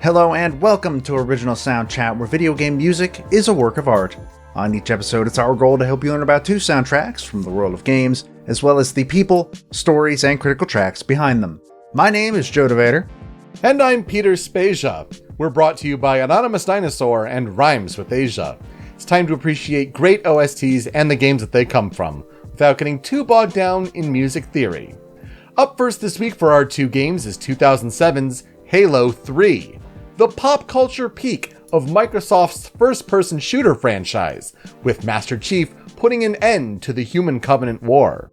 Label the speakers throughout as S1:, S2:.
S1: Hello and welcome to Original Soundchat, where video game music is a work of art. On each episode, it's our goal to help you learn about two soundtracks from the world of games, as well as the people, stories, and critical tracks behind them. My name is Joe DeVader.
S2: And I'm Peter Spezia. We're brought to you by Anonymous Dinosaur and Rhymes with Asia. It's time to appreciate great OSTs and the games that they come from, without getting too bogged down in music theory. Up first this week for our two games is 2007's Halo 3, the pop culture peak of Microsoft's first-person shooter franchise, with Master Chief putting an end to the Human Covenant War.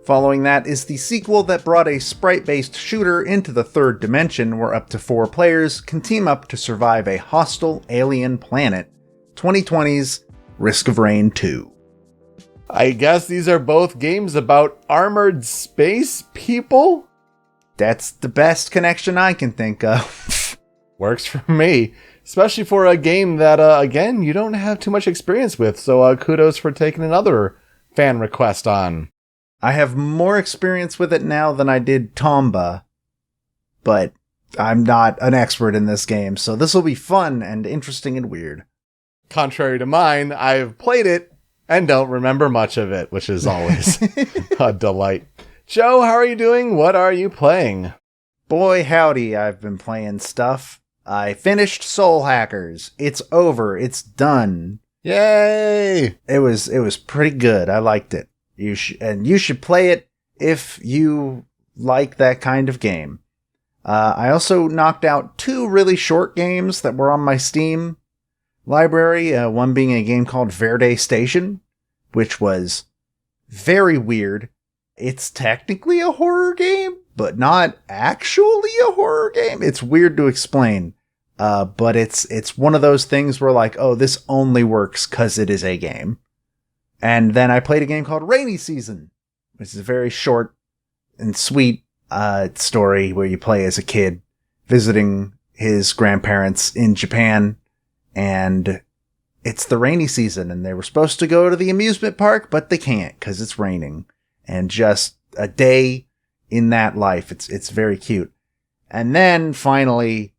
S1: Following that is the sequel that brought a sprite-based shooter into the third dimension, where up to 4 players can team up to survive a hostile alien planet, 2020's Risk of Rain 2.
S2: I guess these are both games about armored space people?
S1: That's the best connection I can think of.
S2: Works for me, especially for a game that, again, you don't have too much experience with, so kudos for taking another fan request on.
S1: I have more experience with it now than I did Tomba, but I'm not an expert in this game, so this will be fun and interesting and weird.
S2: Contrary to mine, I've played it and don't remember much of it, which is always a delight. Joe, how are you doing? What are you playing?
S1: Boy, howdy, I've been playing stuff. I finished Soul Hackers. It's over. It's done.
S2: Yay!
S1: It was pretty good. I liked it. You should play it if you like that kind of game. I also knocked out 2 really short games that were on my Steam library. One being a game called Verde Station, which was very weird. It's technically a horror game, but not actually a horror game. It's weird to explain. But it's one of those things where like, oh, this only works because it is a game. And then I played a game called Rainy Season, which is a very short and sweet story where you play as a kid visiting his grandparents in Japan. And it's the rainy season, and they were supposed to go to the amusement park, but they can't because it's raining. And just a day in that life. It's very cute. And then finally,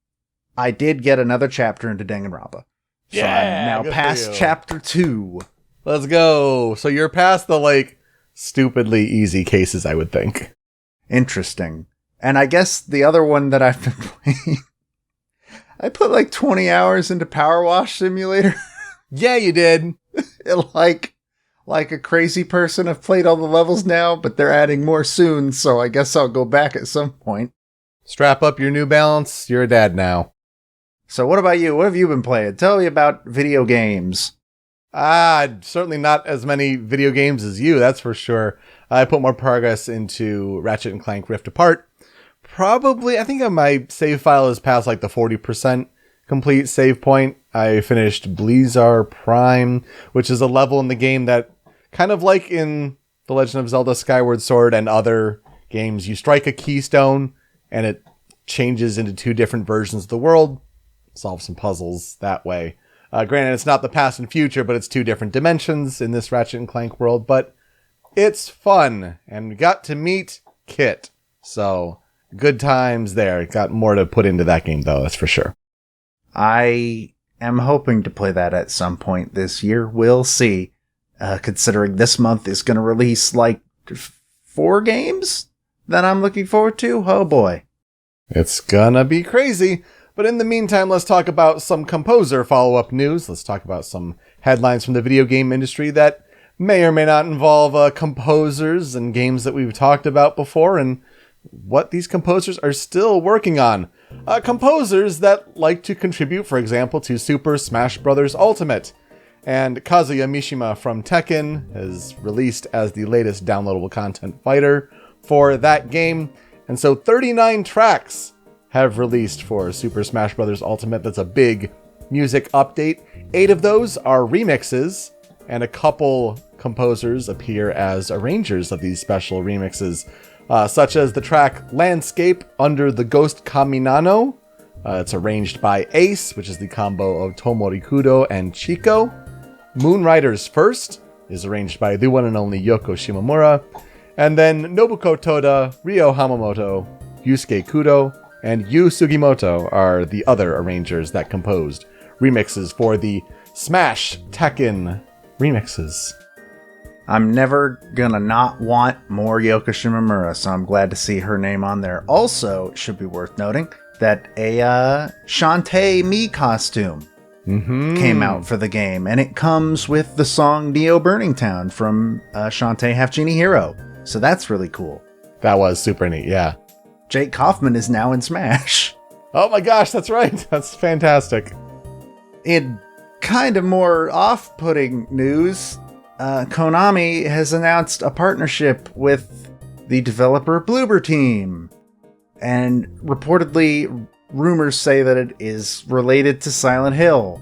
S1: I did get another chapter into Danganronpa. So I'm now past chapter 2.
S2: Let's go. So you're past the, stupidly easy cases, I would think.
S1: Interesting. And I guess the other one that I've been playing, I put 20 hours into Power Wash Simulator.
S2: Yeah, you did.
S1: Like a crazy person, I've played all the levels now, but they're adding more soon, so I guess I'll go back at some point.
S2: Strap up your New Balance. You're a dad now.
S1: So what about you? What have you been playing? Tell me about video games.
S2: Certainly not as many video games as you, that's for sure. I put more progress into Ratchet & Clank Rift Apart. Probably, I think my save file is past the 40% complete save point. I finished Blizzard Prime, which is a level in the game that, kind of like in The Legend of Zelda Skyward Sword and other games, you strike a keystone and it changes into 2 different versions of the world. Solve some puzzles that way. Granted, it's not the past and future, but it's 2 different dimensions in this Ratchet & Clank world. But it's fun, and we got to meet Kit. So, good times there. Got more to put into that game, though, that's for sure.
S1: I am hoping to play that at some point this year. We'll see. Considering this month is going to release 4 games that I'm looking forward to. Oh boy.
S2: It's gonna be crazy. But in the meantime, let's talk about some composer follow-up news. Let's talk about some headlines from the video game industry that may or may not involve composers and games that we've talked about before, and what these composers are still working on. Composers that like to contribute, for example, to Super Smash Bros. Ultimate. And Kazuya Mishima from Tekken is released as the latest downloadable content fighter for that game. And so 39 tracks have released for Super Smash Bros. Ultimate. That's a big music update. 8 of those are remixes, and a couple composers appear as arrangers of these special remixes, such as the track Landscape Under the Ghost Kaminano. It's arranged by Ace, which is the combo of Tomori Kudo and Chico. Moonriders First is arranged by the one and only Yoko Shimomura. And then Nobuko Toda, Ryo Hamamoto, Yusuke Kudo, and Yu Sugimoto are the other arrangers that composed remixes for the Smash Tekken remixes.
S1: I'm never gonna not want more Yoko Shimomura, so I'm glad to see her name on there. Also, it should be worth noting that a Shantae Mii costume came out for the game, and it comes with the song Neo Burning Town from Shantae Half Genie Hero. So that's really cool.
S2: That was super neat, yeah.
S1: Jake Kaufman is now in Smash.
S2: Oh my gosh, that's right. That's fantastic.
S1: In kind of more off-putting news, Konami has announced a partnership with the developer Bloober Team. And reportedly, rumors say that it is related to Silent Hill.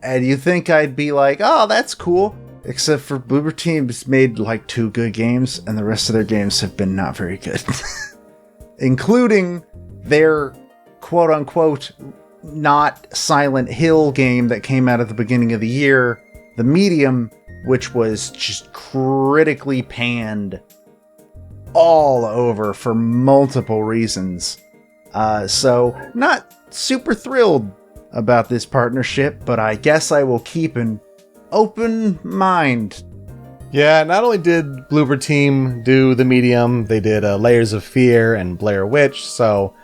S1: And you think I'd be like, oh, that's cool. Except for Bloober Team's made like 2 good games, and the rest of their games have been not very good. Including their quote-unquote not Silent Hill game that came out at the beginning of the year, The Medium, which was just critically panned all over for multiple reasons. So not super thrilled about this partnership, but I guess I will keep an open mind.
S2: Yeah, not only did Bloober Team do The Medium, they did Layers of Fear and Blair Witch, so,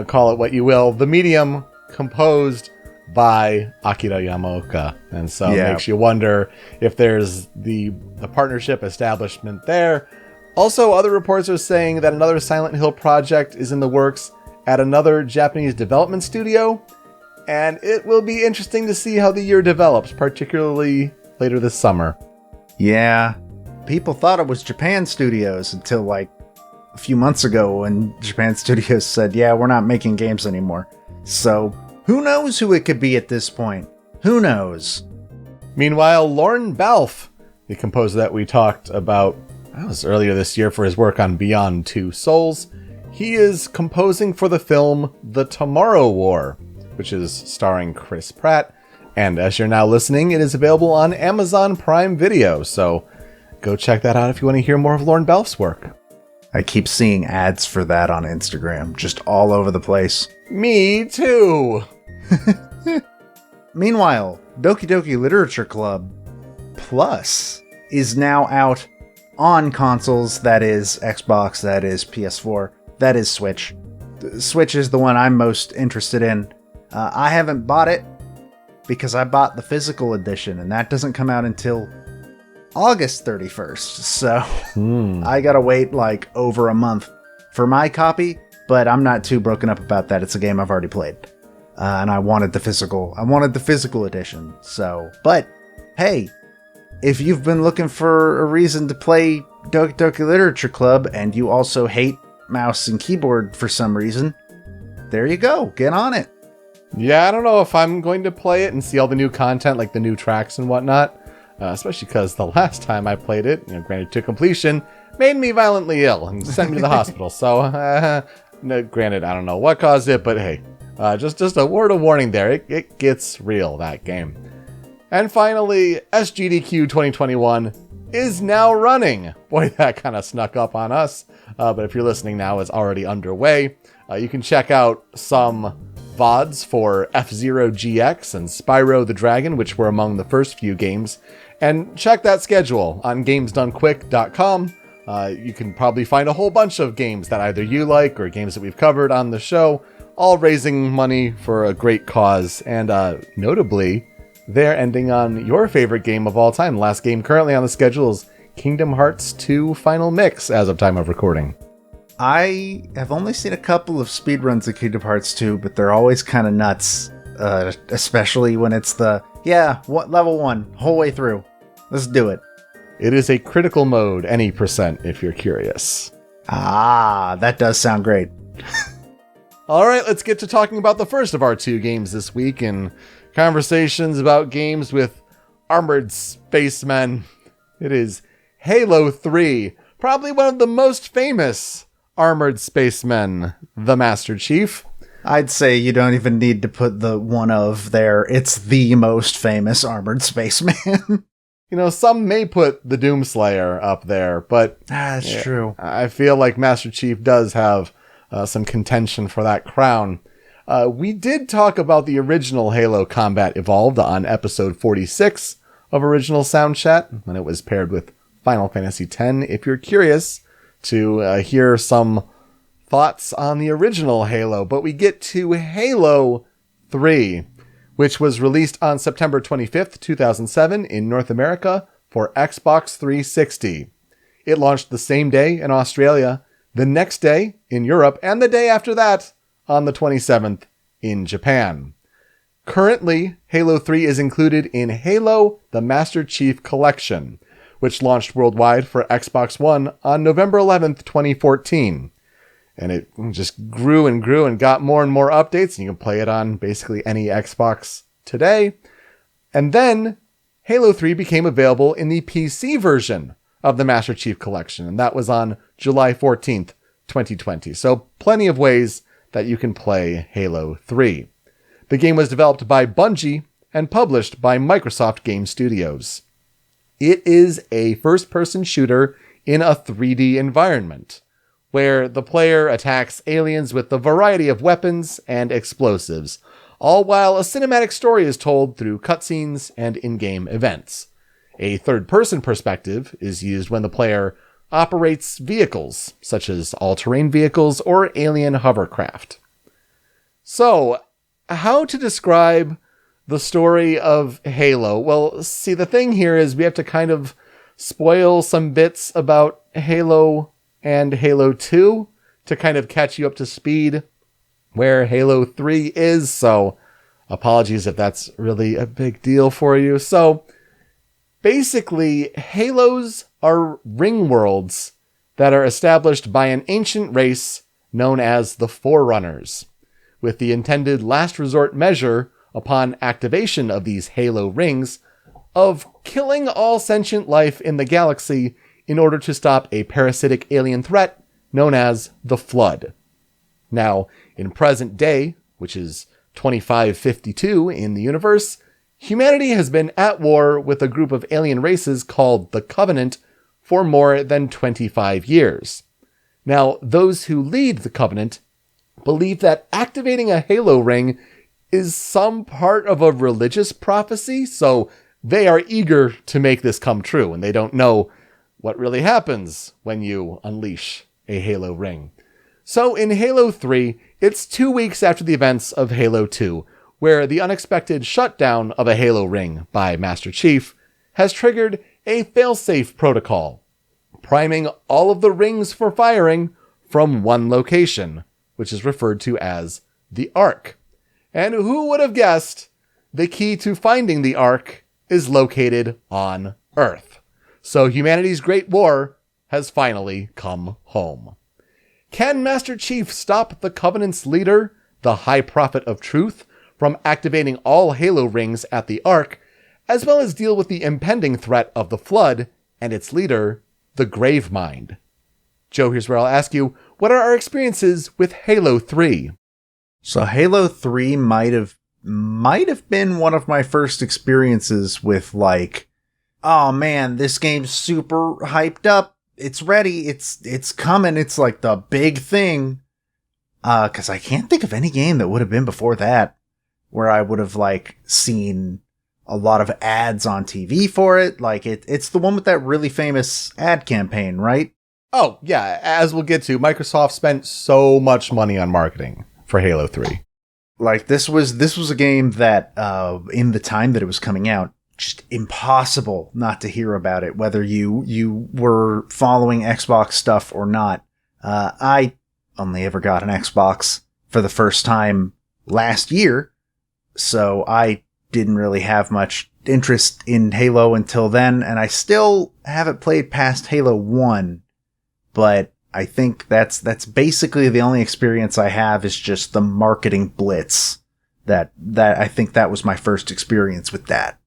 S2: call it what you will. The Medium composed by Akira Yamaoka, and so it makes you wonder if there's the partnership establishment there. Also, other reports are saying that another Silent Hill project is in the works at another Japanese development studio, and it will be interesting to see how the year develops, particularly later this summer.
S1: Yeah, people thought it was Japan Studios until like a few months ago when Japan Studios said, yeah, we're not making games anymore. So who knows who it could be at this point? Who knows?
S2: Meanwhile, Lorne Balfe, the composer that we talked about earlier this year for his work on Beyond Two Souls, he is composing for the film The Tomorrow War, which is starring Chris Pratt. And as you're now listening, it is available on Amazon Prime Video, so go check that out if you want to hear more of Lorne Balfe's work.
S1: I keep seeing ads for that on Instagram, just all over the place.
S2: Me too!
S1: Meanwhile, Doki Doki Literature Club Plus is now out on consoles, that is Xbox, that is PS4, that is Switch. Switch is the one I'm most interested in. I haven't bought it because I bought the physical edition, and that doesn't come out until August 31st, so I gotta wait like over a month for my copy, but I'm not too broken up about that. It's a game I've already played, and I wanted the physical edition, so, but hey, if you've been looking for a reason to play Doki Doki Literature Club, and you also hate mouse and keyboard for some reason, there you go, get on it.
S2: Yeah, I don't know if I'm going to play it and see all the new content, like the new tracks and whatnot, especially because the last time I played it, granted to completion, made me violently ill and sent me to the hospital. So, granted, I don't know what caused it, but hey, just a word of warning there. It gets real, that game. And finally, SGDQ 2021 is now running. Boy, that kind of snuck up on us. But if you're listening now, it's already underway. You can check out some VODs for F-Zero GX and Spyro the Dragon, which were among the first few games. And check that schedule on GamesDoneQuick.com. You can probably find a whole bunch of games that either you like or games that we've covered on the show, all raising money for a great cause. And notably, they're ending on your favorite game of all time. The last game currently on the schedule is Kingdom Hearts 2 Final Mix as of time of recording.
S1: I have only seen a couple of speedruns of Kingdom Hearts 2, but they're always kind of nuts. Especially when it's level 1, whole way through. Let's do it.
S2: It is a critical mode, any percent, if you're curious.
S1: Ah, that does sound great.
S2: All right, let's get to talking about the first of our 2 games this week and conversations about games with armored spacemen. It is Halo 3, probably one of the most famous armored spacemen, the Master Chief.
S1: I'd say you don't even need to put the one of there. It's the most famous armored spaceman.
S2: Some may put the Doomslayer up there, but
S1: that's true.
S2: I feel like Master Chief does have some contention for that crown. We did talk about the original Halo Combat Evolved on episode 46 of Original Soundchat, when it was paired with Final Fantasy X, if you're curious to hear some thoughts on the original Halo. But we get to Halo 3, which was released on September 25th, 2007 in North America for Xbox 360. It launched the same day in Australia, the next day in Europe, and the day after that on the 27th in Japan. Currently, Halo 3 is included in Halo the Master Chief Collection, which launched worldwide for Xbox One on November 11th, 2014. And it just grew and got more and more updates, and you can play it on basically any Xbox today. And then Halo 3 became available in the PC version of the Master Chief Collection, and that was on July 14th, 2020. So plenty of ways that you can play Halo 3. The game was developed by Bungie and published by Microsoft Game Studios. It is a first-person shooter in a 3D environment, where the player attacks aliens with a variety of weapons and explosives, all while a cinematic story is told through cutscenes and in-game events. A third-person perspective is used when the player operates vehicles, such as all-terrain vehicles or alien hovercraft. So, how to describe the story of Halo? Well, see, the thing here is we have to kind of spoil some bits about Halo and Halo 2 to kind of catch you up to speed where Halo 3 is, so apologies if that's really a big deal for you. So, basically, Halos are ring worlds that are established by an ancient race known as the Forerunners, with the intended last resort measure upon activation of these Halo rings of killing all sentient life in the galaxy in order to stop a parasitic alien threat known as the Flood. Now, in present day, which is 2552 in the universe, humanity has been at war with a group of alien races called the Covenant for more than 25 years. Now, those who lead the Covenant believe that activating a Halo ring is some part of a religious prophecy, so they are eager to make this come true, and they don't know what really happens when you unleash a Halo ring. So in Halo 3, it's 2 weeks after the events of Halo 2, where the unexpected shutdown of a Halo ring by Master Chief has triggered a failsafe protocol, priming all of the rings for firing from one location, which is referred to as the Ark. And who would have guessed the key to finding the Ark is located on Earth. So humanity's great war has finally come home. Can Master Chief stop the Covenant's leader, the High Prophet of Truth, from activating all Halo rings at the Ark, as well as deal with the impending threat of the Flood and its leader, the Gravemind? Joe, here's where I'll ask you, what are our experiences with Halo 3?
S1: So Halo 3 might have been one of my first experiences with like, oh man, this game's super hyped up. It's ready. It's coming. It's like the big thing. 'Cause I can't think of any game that would have been before that where I would have like seen a lot of ads on TV for it. Like it's the one with that really famous ad campaign, right?
S2: Oh, yeah. As we'll get to, Microsoft spent so much money on marketing for Halo 3.
S1: Like this was a game that in the time that it was coming out, just impossible not to hear about it, whether you were following Xbox stuff or not. I only ever got an Xbox for the first time last year, so I didn't really have much interest in Halo until then, and I still haven't played past Halo 1, but I think that's basically the only experience I have is just the marketing blitz. That I think that was my first experience with that.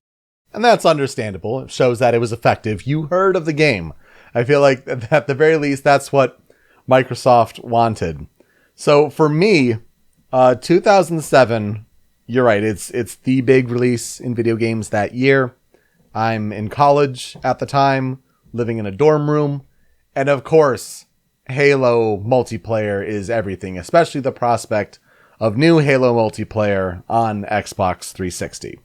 S2: And that's understandable. It shows that it was effective. You heard of the game. I feel like at the very least, that's what Microsoft wanted. So for me, 2007, you're right. It's the big release in video games that year. I'm in college at the time, living in a dorm room. And of course, Halo multiplayer is everything, especially the prospect of new Halo multiplayer on Xbox 360.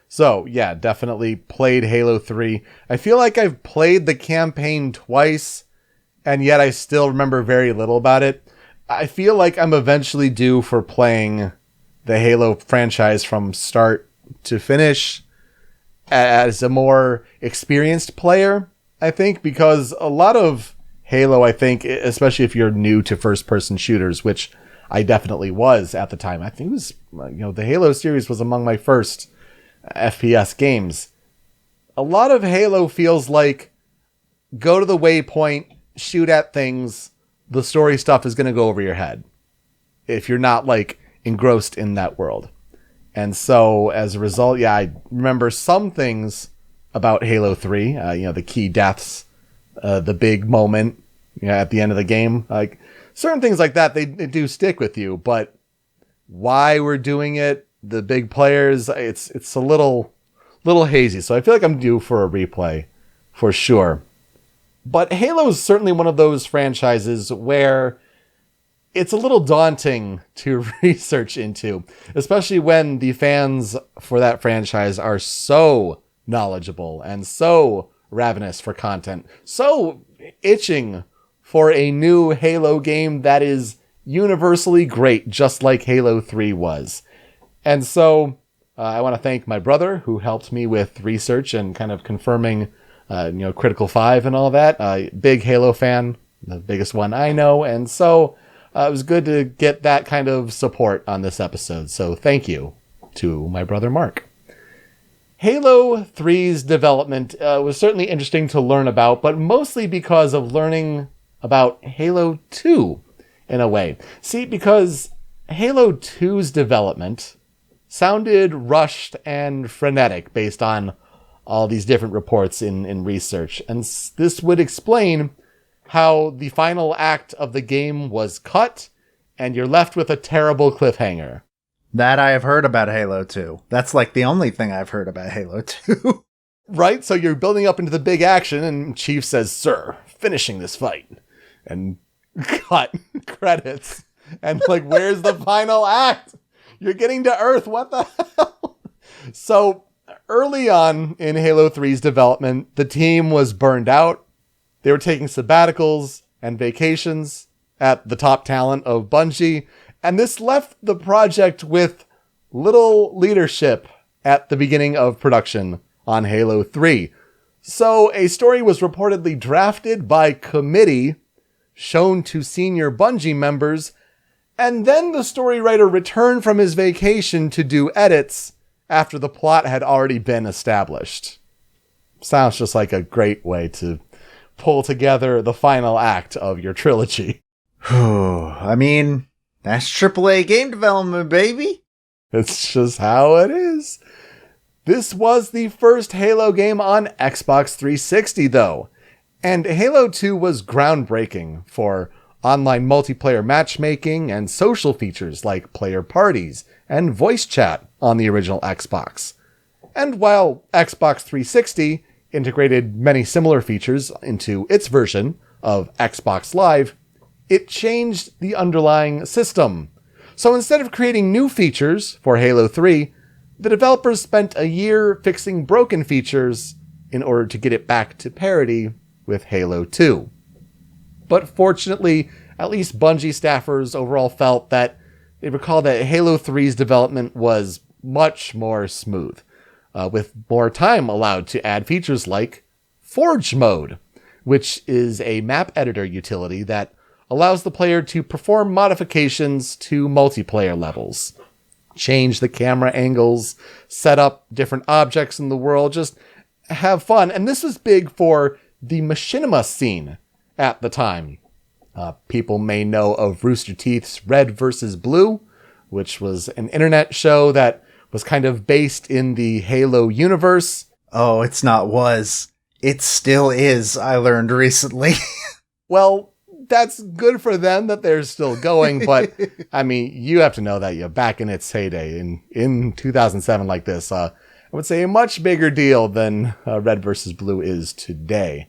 S2: So, yeah, definitely played Halo 3. I feel like I've played the campaign twice, and yet I still remember very little about it. I feel like I'm eventually due for playing the Halo franchise from start to finish as a more experienced player, I think, because a lot of Halo, I think, especially if you're new to first-person shooters, which I definitely was at the time. I think it was, the Halo series was among my first FPS games. A lot of Halo feels like go to the waypoint, shoot at things, the story stuff is going to go over your head if you're not like engrossed in that world. And so as a result, yeah, I remember some things about Halo 3, the key deaths, the big moment at the end of the game, like certain things like that, they do stick with you, but why we're doing it, the big players, it's a little hazy. So I feel like I'm due for a replay for sure. But Halo is certainly one of those franchises where it's a little daunting to research into, especially when the fans for that franchise are so knowledgeable and so ravenous for content, so itching for a new Halo game that is universally great, just like Halo 3 was. And so I want to thank my brother who helped me with research and kind of confirming Critical 5 and all that. Big Halo fan, the biggest one I know. And so it was good to get that kind of support on this episode. So thank you to my brother Mark. Halo 3's development was certainly interesting to learn about, but mostly because of learning about Halo 2 in a way. See, because Halo 2's development sounded rushed and frenetic based on all these different reports in research. And this would explain how the final act of the game was cut and you're left with a terrible cliffhanger.
S1: That I have heard about Halo 2. That's like the only thing I've heard about Halo 2.
S2: Right? So you're building up into the big action and Chief says, "Sir, finishing this fight." And cut credits. And like, where's the final act? You're getting to Earth. What the hell? So early on in Halo 3's development, the team was burned out. They were taking sabbaticals and vacations at the top talent of Bungie. And this left the project with little leadership at the beginning of production on Halo 3. So a story was reportedly drafted by committee, shown to senior Bungie members, and then the story writer returned from his vacation to do edits after the plot had already been established. Sounds just like a great way to pull together the final act of your trilogy.
S1: I mean, that's AAA game development, baby.
S2: It's just how it is. This was the first Halo game on Xbox 360, though. And Halo 2 was groundbreaking for online multiplayer matchmaking and social features like player parties and voice chat on the original Xbox. And while Xbox 360 integrated many similar features into its version of Xbox Live, it changed the underlying system. So instead of creating new features for Halo 3, the developers spent a year fixing broken features in order to get it back to parity with Halo 2. But fortunately, at least Bungie staffers overall felt that they recalled that Halo 3's development was much more smooth, with more time allowed to add features like Forge Mode, which is a map editor utility that allows the player to perform modifications to multiplayer levels, change the camera angles, set up different objects in the world, just have fun. And this was big for the machinima scene at the time. People may know of Rooster Teeth's Red vs. Blue, which was an internet show that was kind of based in the Halo universe.
S1: Oh, it's not was. It still is, I learned recently.
S2: Well, that's good for them that they're still going, but I mean, you have to know that back in its heyday in 2007 like this, I would say a much bigger deal than Red vs. Blue is today.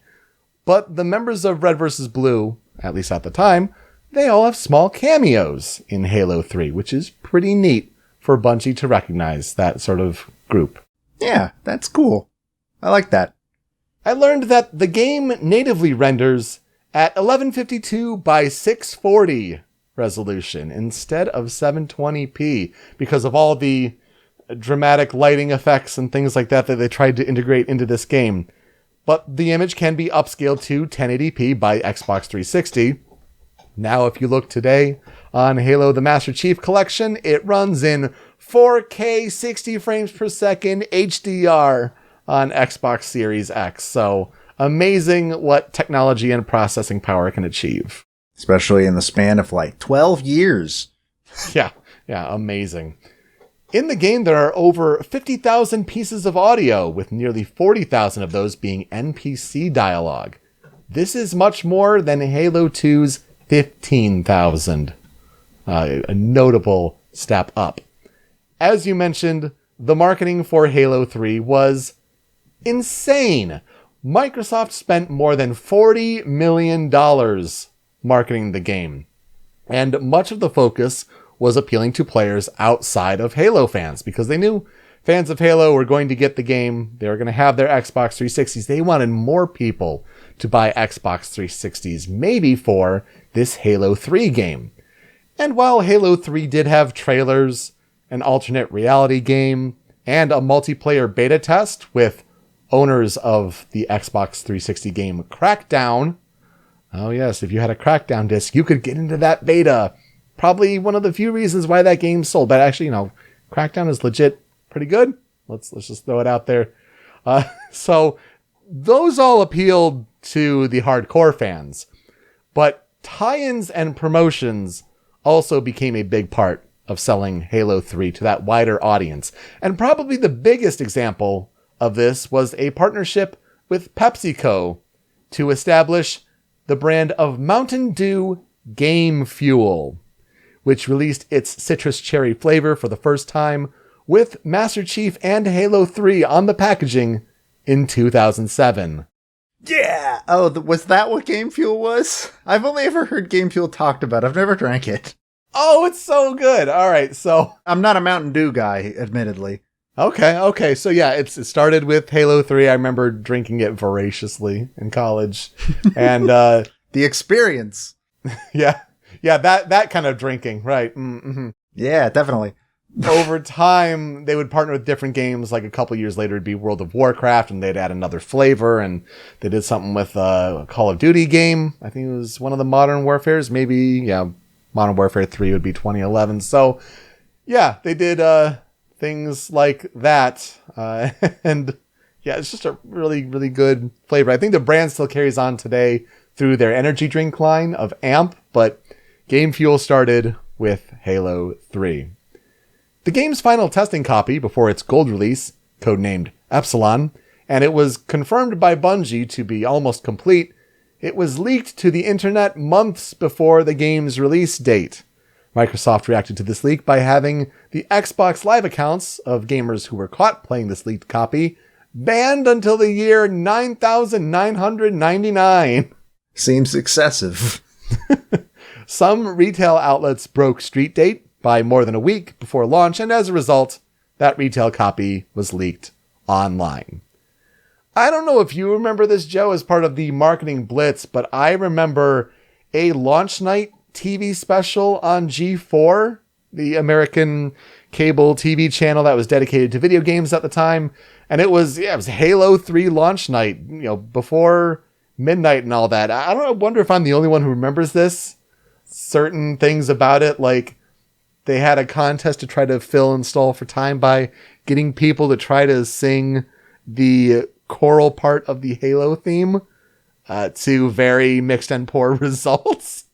S2: But the members of Red vs. Blue at least at the time, they all have small cameos in Halo 3, which is pretty neat for Bungie to recognize that sort of group.
S1: Yeah, that's cool. I like that.
S2: I learned that the game natively renders at 1152 by 640 resolution instead of 720p because of all the dramatic lighting effects and things like that they tried to integrate into this game. But the image can be upscaled to 1080p by Xbox 360. Now, if you look today on Halo the Master Chief Collection, it runs in 4K 60 frames per second HDR on Xbox Series X. So amazing what technology and processing power can achieve.
S1: Especially in the span of like 12 years.
S2: Yeah, amazing. In the game, there are over 50,000 pieces of audio, with nearly 40,000 of those being NPC dialogue. This is much more than Halo 2's 15,000. A notable step up. As you mentioned, the marketing for Halo 3 was insane. Microsoft spent more than $40 million marketing the game. And much of the focus was appealing to players outside of Halo fans, because they knew fans of Halo were going to get the game. They were going to have their Xbox 360s. They wanted more people to buy Xbox 360s, maybe for this Halo 3 game. And while Halo 3 did have trailers, an alternate reality game, and a multiplayer beta test with owners of the Xbox 360 game Crackdown. Oh yes, if you had a Crackdown disc, you could get into that beta. Probably one of the few reasons why that game sold. But actually, Crackdown is legit pretty good. Let's just throw it out there. So those all appealed to the hardcore fans. But tie-ins and promotions also became a big part of selling Halo 3 to that wider audience. And probably the biggest example of this was a partnership with PepsiCo to establish the brand of Mountain Dew Game Fuel, which released its citrus cherry flavor for the first time with Master Chief and Halo 3 on the packaging in 2007.
S1: Yeah! Oh, was that what Game Fuel was? I've only ever heard Game Fuel talked about. I've never drank it.
S2: Oh, it's so good. All right, so
S1: I'm not a Mountain Dew guy, admittedly.
S2: Okay. So yeah, it started with Halo 3. I remember drinking it voraciously in college. And
S1: the experience.
S2: Yeah, that kind of drinking, right. Mm-hmm.
S1: Yeah, definitely.
S2: Over time, they would partner with different games. Like a couple years later, it'd be World of Warcraft, and they'd add another flavor. And they did something with a Call of Duty game. I think it was one of the Modern Warfares. Maybe, Modern Warfare 3 would be 2011. So, yeah, they did things like that. And, yeah, it's just a really, really good flavor. I think the brand still carries on today through their energy drink line of AMP, but Game Fuel started with Halo 3. The game's final testing copy before its gold release, codenamed Epsilon, and it was confirmed by Bungie to be almost complete, it was leaked to the internet months before the game's release date. Microsoft reacted to this leak by having the Xbox Live accounts of gamers who were caught playing this leaked copy banned until the year 9999.
S1: Seems excessive.
S2: Some retail outlets broke street date by more than a week before launch, and as a result, that retail copy was leaked online. I don't know if you remember this, Joe, as part of the marketing blitz, but I remember a launch night TV special on G4, the American cable TV channel that was dedicated to video games at the time, and it was Halo 3 launch night, before midnight and all that. I wonder if I'm the only one who remembers this. Certain things about it, like they had a contest to try to fill and stall for time by getting people to try to sing the choral part of the Halo theme to very mixed and poor results.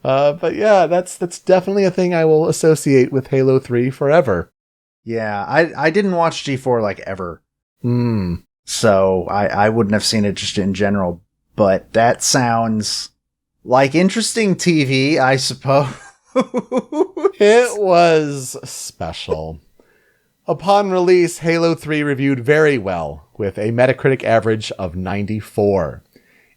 S2: But yeah, that's definitely a thing I will associate with Halo 3 forever.
S1: Yeah, I didn't watch G4 like ever. So I wouldn't have seen it just in general. But that sounds like interesting TV, I suppose.
S2: It was special. Upon release, Halo 3 reviewed very well, with a Metacritic average of 94.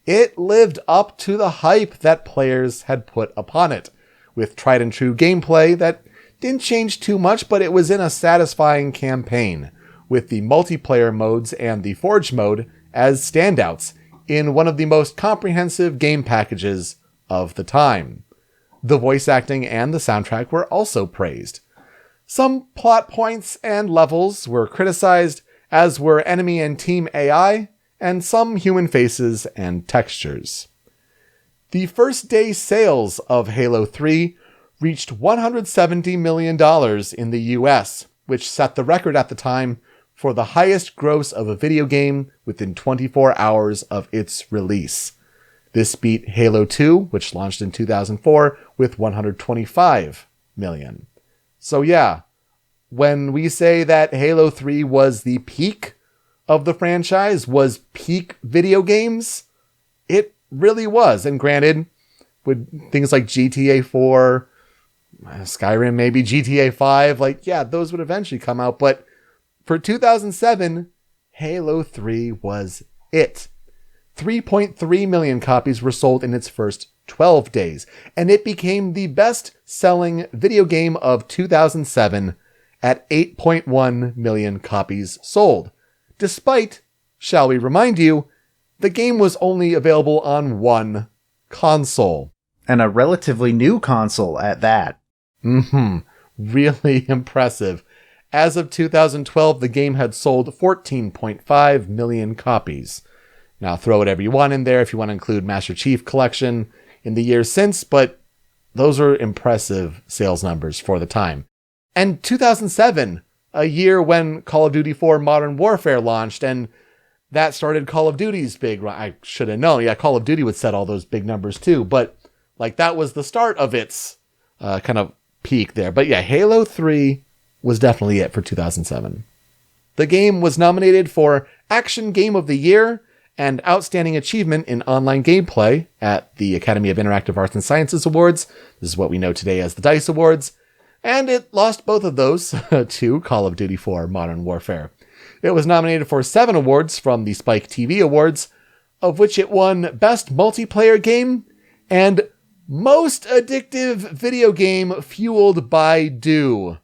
S2: it lived up to the hype that players had put upon it, with tried and true gameplay that didn't change too much, but it was in a satisfying campaign, with the multiplayer modes and the Forge mode as standouts in one of the most comprehensive game packages of the time. The voice acting and the soundtrack were also praised. Some plot points and levels were criticized, as were enemy and team AI, and some human faces and textures. The first day sales of Halo 3 reached $170 million in the US, which set the record at the time for the highest gross of a video game within 24 hours of its release. This beat Halo 2, which launched in 2004, with $125 million. So yeah, when we say that Halo 3 was the peak of the franchise, was peak video games, it really was. And granted, with things like GTA 4, Skyrim, maybe GTA 5, those would eventually come out. But for 2007, Halo 3 was it. 3.3 million copies were sold in its first 12 days, and it became the best-selling video game of 2007 at 8.1 million copies sold. Despite, shall we remind you, the game was only available on one console.
S1: And a relatively new console at that.
S2: Really impressive. As of 2012, the game had sold 14.5 million copies. Now, throw whatever you want in there if you want to include Master Chief Collection in the years since, but those are impressive sales numbers for the time. And 2007, a year when Call of Duty 4 Modern Warfare launched, and that started Call of Duty's big run. I should have known. Yeah, Call of Duty would set all those big numbers too, but that was the start of its kind of peak there. But yeah, Halo 3 was definitely it for 2007. The game was nominated for Action Game of the Year and Outstanding Achievement in Online Gameplay at the Academy of Interactive Arts and Sciences Awards. This is what we know today as the DICE Awards. And it lost both of those to Call of Duty 4 Modern Warfare. It was nominated for 7 awards from the Spike TV Awards, of which it won Best Multiplayer Game and Most Addictive Video Game Fueled by Dew.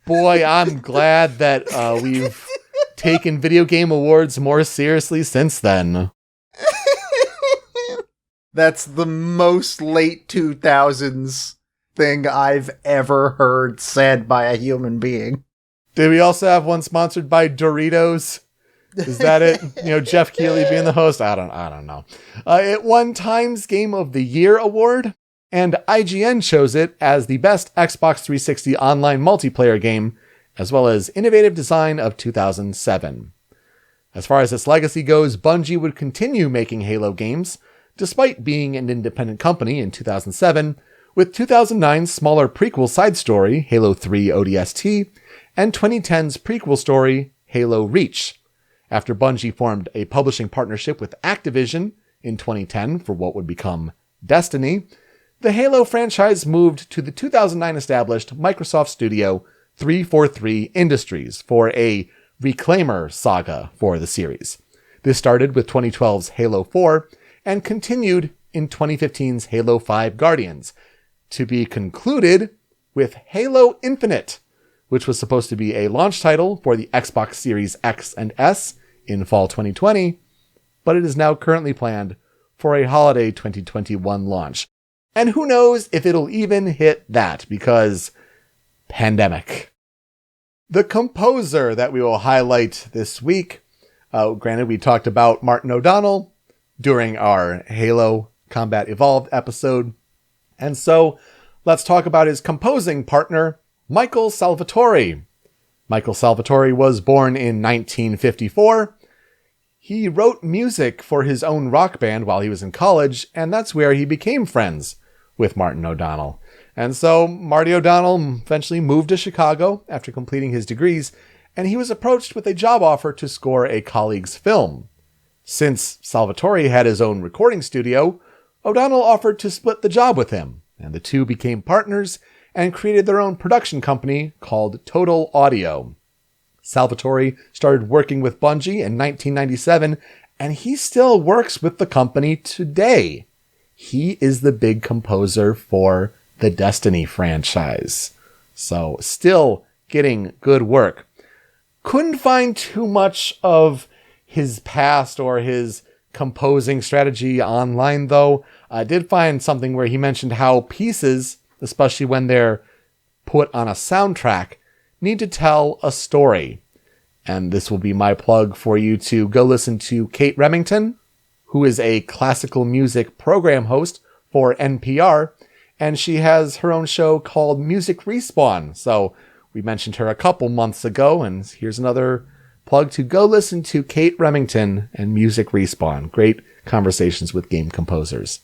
S2: Boy, I'm glad that we've taken video game awards more seriously since then.
S1: That's the most late 2000s thing I've ever heard said by a human being.
S2: Did we also have one sponsored by Doritos? Is that it? Jeff Keighley being the host? I don't know. It won Times Game of the Year award, and IGN chose it as the best Xbox 360 online multiplayer game, as well as Innovative Design of 2007. As far as its legacy goes, Bungie would continue making Halo games, despite being an independent company in 2007, with 2009's smaller prequel side story, Halo 3 ODST, and 2010's prequel story, Halo Reach, after Bungie formed a publishing partnership with Activision in 2010 for what would become Destiny. The Halo franchise moved to the 2009 established Microsoft Studio 343 Industries for a Reclaimer saga for the series. This started with 2012's Halo 4 and continued in 2015's Halo 5 Guardians, to be concluded with Halo Infinite, which was supposed to be a launch title for the Xbox Series X and S in fall 2020, but it is now currently planned for a holiday 2021 launch. And who knows if it'll even hit that, because pandemic. The composer that we will highlight this week, granted we talked about Martin O'Donnell during our Halo Combat Evolved episode, and so let's talk about his composing partner, Michael Salvatori. Michael Salvatori was born in 1954. He wrote music for his own rock band while he was in college, and that's where he became friends with Martin O'Donnell. And so Marty O'Donnell eventually moved to Chicago after completing his degrees, and he was approached with a job offer to score a colleague's film. Since Salvatori had his own recording studio, O'Donnell offered to split the job with him, and the two became partners and created their own production company called Total Audio. Salvatori started working with Bungie in 1997 and he still works with the company today. He is the big composer for the Destiny franchise. So still getting good work. Couldn't find too much of his past or his composing strategy online, though. I did find something where he mentioned how pieces, especially when they're put on a soundtrack, need to tell a story. And this will be my plug for you to go listen to Kate Remington, who is a classical music program host for NPR, and she has her own show called Music Respawn. So we mentioned her a couple months ago, and here's another plug to go listen to Kate Remington and Music Respawn. Great conversations with game composers.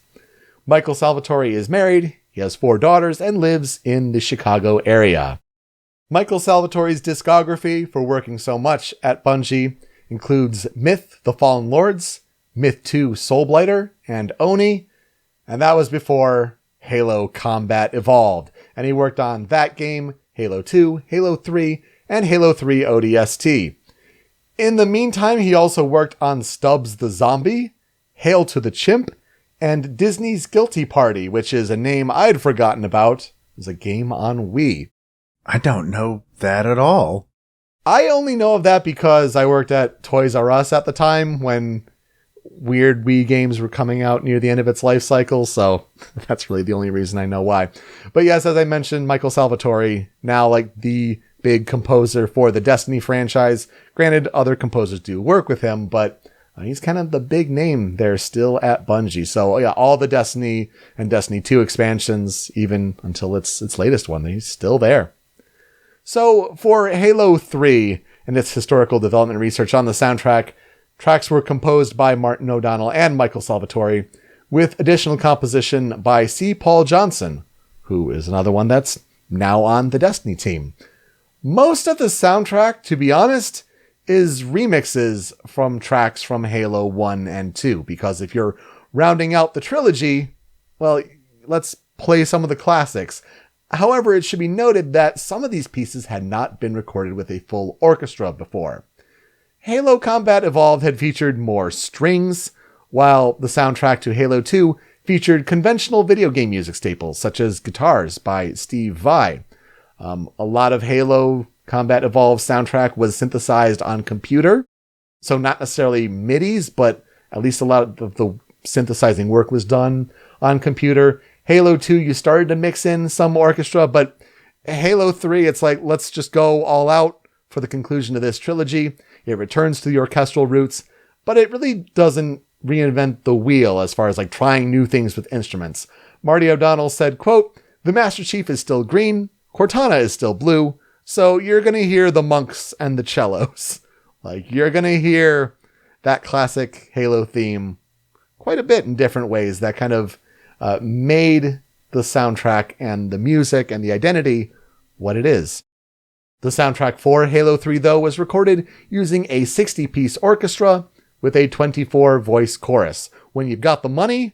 S2: Michael Salvatori is married, he has 4 daughters, and lives in the Chicago area. Michael Salvatori's discography for working so much at Bungie includes Myth: The Fallen Lords, Myth 2: Soulblighter, and Oni, and that was before Halo Combat Evolved, and he worked on that game, Halo 2, Halo 3, and Halo 3 ODST. In the meantime, he also worked on Stubbs the Zombie, Hail to the Chimp, and Disney's Guilty Party, which is a name I'd forgotten about. It was a game on Wii.
S1: I don't know that at all.
S2: I only know of that because I worked at Toys R Us at the time when weird Wii games were coming out near the end of its life cycle, so that's really the only reason I know why. But yes, as I mentioned, Michael Salvatori, now like the big composer for the Destiny franchise. Granted, other composers do work with him, but he's kind of the big name there still at Bungie. So yeah, all the Destiny and Destiny 2 expansions, even until its latest one, he's still there. So for Halo 3 and its historical development research on the soundtrack, tracks were composed by Martin O'Donnell and Michael Salvatori, with additional composition by C. Paul Johnson, who is another one that's now on the Destiny team. Most of the soundtrack, to be honest, is remixes from tracks from Halo 1 and 2, because if you're rounding out the trilogy, well, let's play some of the classics. However, it should be noted that some of these pieces had not been recorded with a full orchestra before. Halo Combat Evolved had featured more strings, while the soundtrack to Halo 2 featured conventional video game music staples, such as guitars by Steve Vai. A lot of Halo Combat Evolved soundtrack was synthesized on computer, so not necessarily MIDIs, but at least a lot of the synthesizing work was done on computer. Halo 2, you started to mix in some orchestra, but Halo 3, it's like, let's just go all out for the conclusion of this trilogy. It returns to the orchestral roots, but it really doesn't reinvent the wheel as far as like trying new things with instruments. Marty O'Donnell said, quote, "The Master Chief is still green, Cortana is still blue, so you're going to hear the monks and the cellos." Like, you're going to hear that classic Halo theme quite a bit in different ways that kind of made the soundtrack and the music and the identity what it is. The soundtrack for Halo 3, though, was recorded using a 60-piece orchestra with a 24-voice chorus. When you've got the money,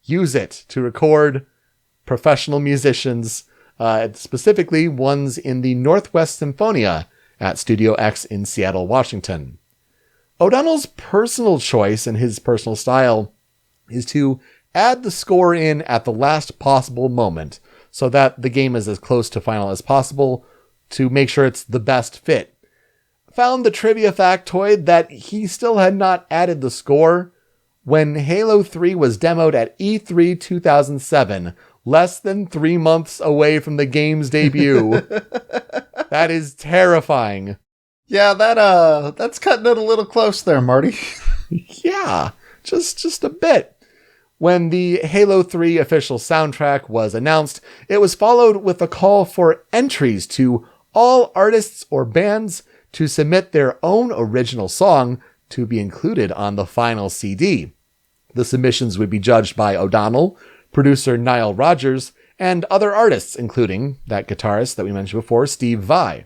S2: use it to record professional musicians, specifically ones in the Northwest Symphonia at Studio X in Seattle, Washington. O'Donnell's personal choice and his personal style is to add the score in at the last possible moment so that the game is as close to final as possible to make sure it's the best fit. Found the trivia factoid that he still had not added the score when Halo 3 was demoed at E3 2007, less than 3 months away from the game's debut. That is terrifying.
S1: Yeah, that's cutting it a little close there, Marty.
S2: Yeah, just a bit. When the Halo 3 official soundtrack was announced, it was followed with a call for entries to all artists or bands to submit their own original song to be included on the final CD. The submissions would be judged by O'Donnell, producer Nile Rodgers, and other artists, including that guitarist that we mentioned before, Steve Vai.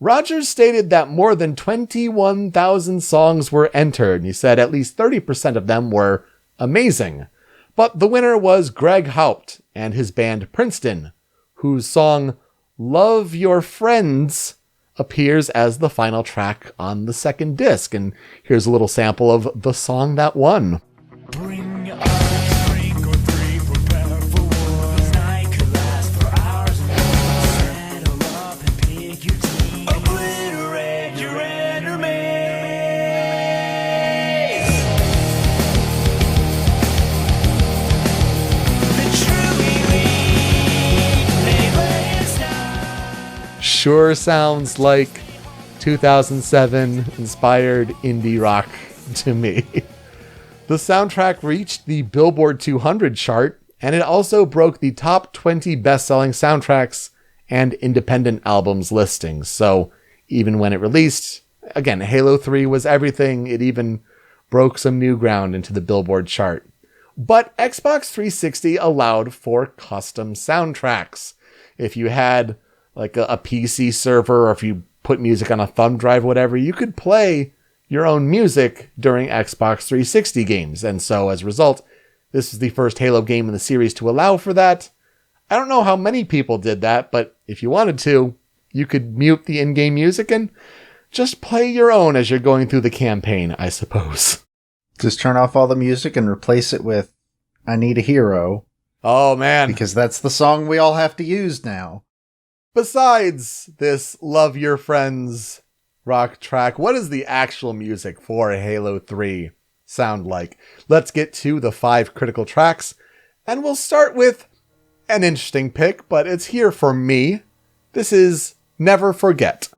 S2: Rodgers stated that more than 21,000 songs were entered, and he said at least 30% of them were amazing. But the winner was Greg Haupt and his band Princeton, whose song Love Your Friends appears as the final track on the second disc. And here's a little sample of the song that won.
S3: Bring a drink or three, prepare for war. This night could last for hours and hours. Settle up and pick your team. Obliterate your enemies. The true elite may last now.
S2: Sure sounds like 2007 inspired indie rock to me. The soundtrack reached the Billboard 200 chart, and it also broke the top 20 best-selling soundtracks and independent albums listings. So even when it released, again, Halo 3 was everything. It even broke some new ground into the Billboard chart. But Xbox 360 allowed for custom soundtracks. If you had like a PC server, or if you put music on a thumb drive, whatever, you could play your own music during Xbox 360 games. And so as a result, this is the first Halo game in the series to allow for that. I don't know how many people did that, but if you wanted to, you could mute the in-game music and just play your own as you're going through the campaign, I suppose.
S1: Just turn off all the music and replace it with I Need a Hero.
S2: Oh, man.
S1: Because that's the song we all have to use now.
S2: Besides this Love Your Friends rock track, what does the actual music for Halo 3 sound like? Let's get to the 5 critical tracks, and we'll start with an interesting pick, but it's here for me. This is Never Forget.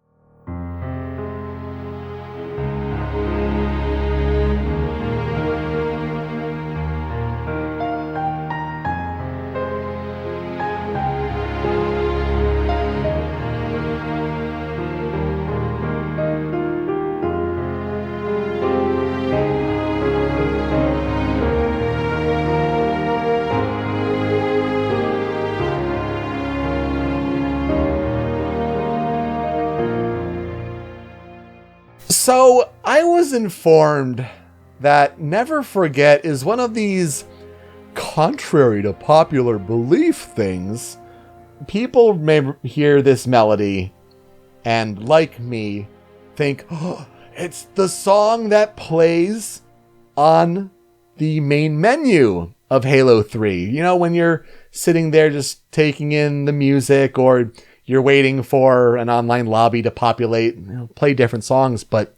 S2: So, I was informed that Never Forget is one of these contrary to popular belief things. People may hear this melody and, like me, think, oh, it's the song that plays on the main menu of Halo 3. You know, when you're sitting there just taking in the music, or you're waiting for an online lobby to populate, play different songs, but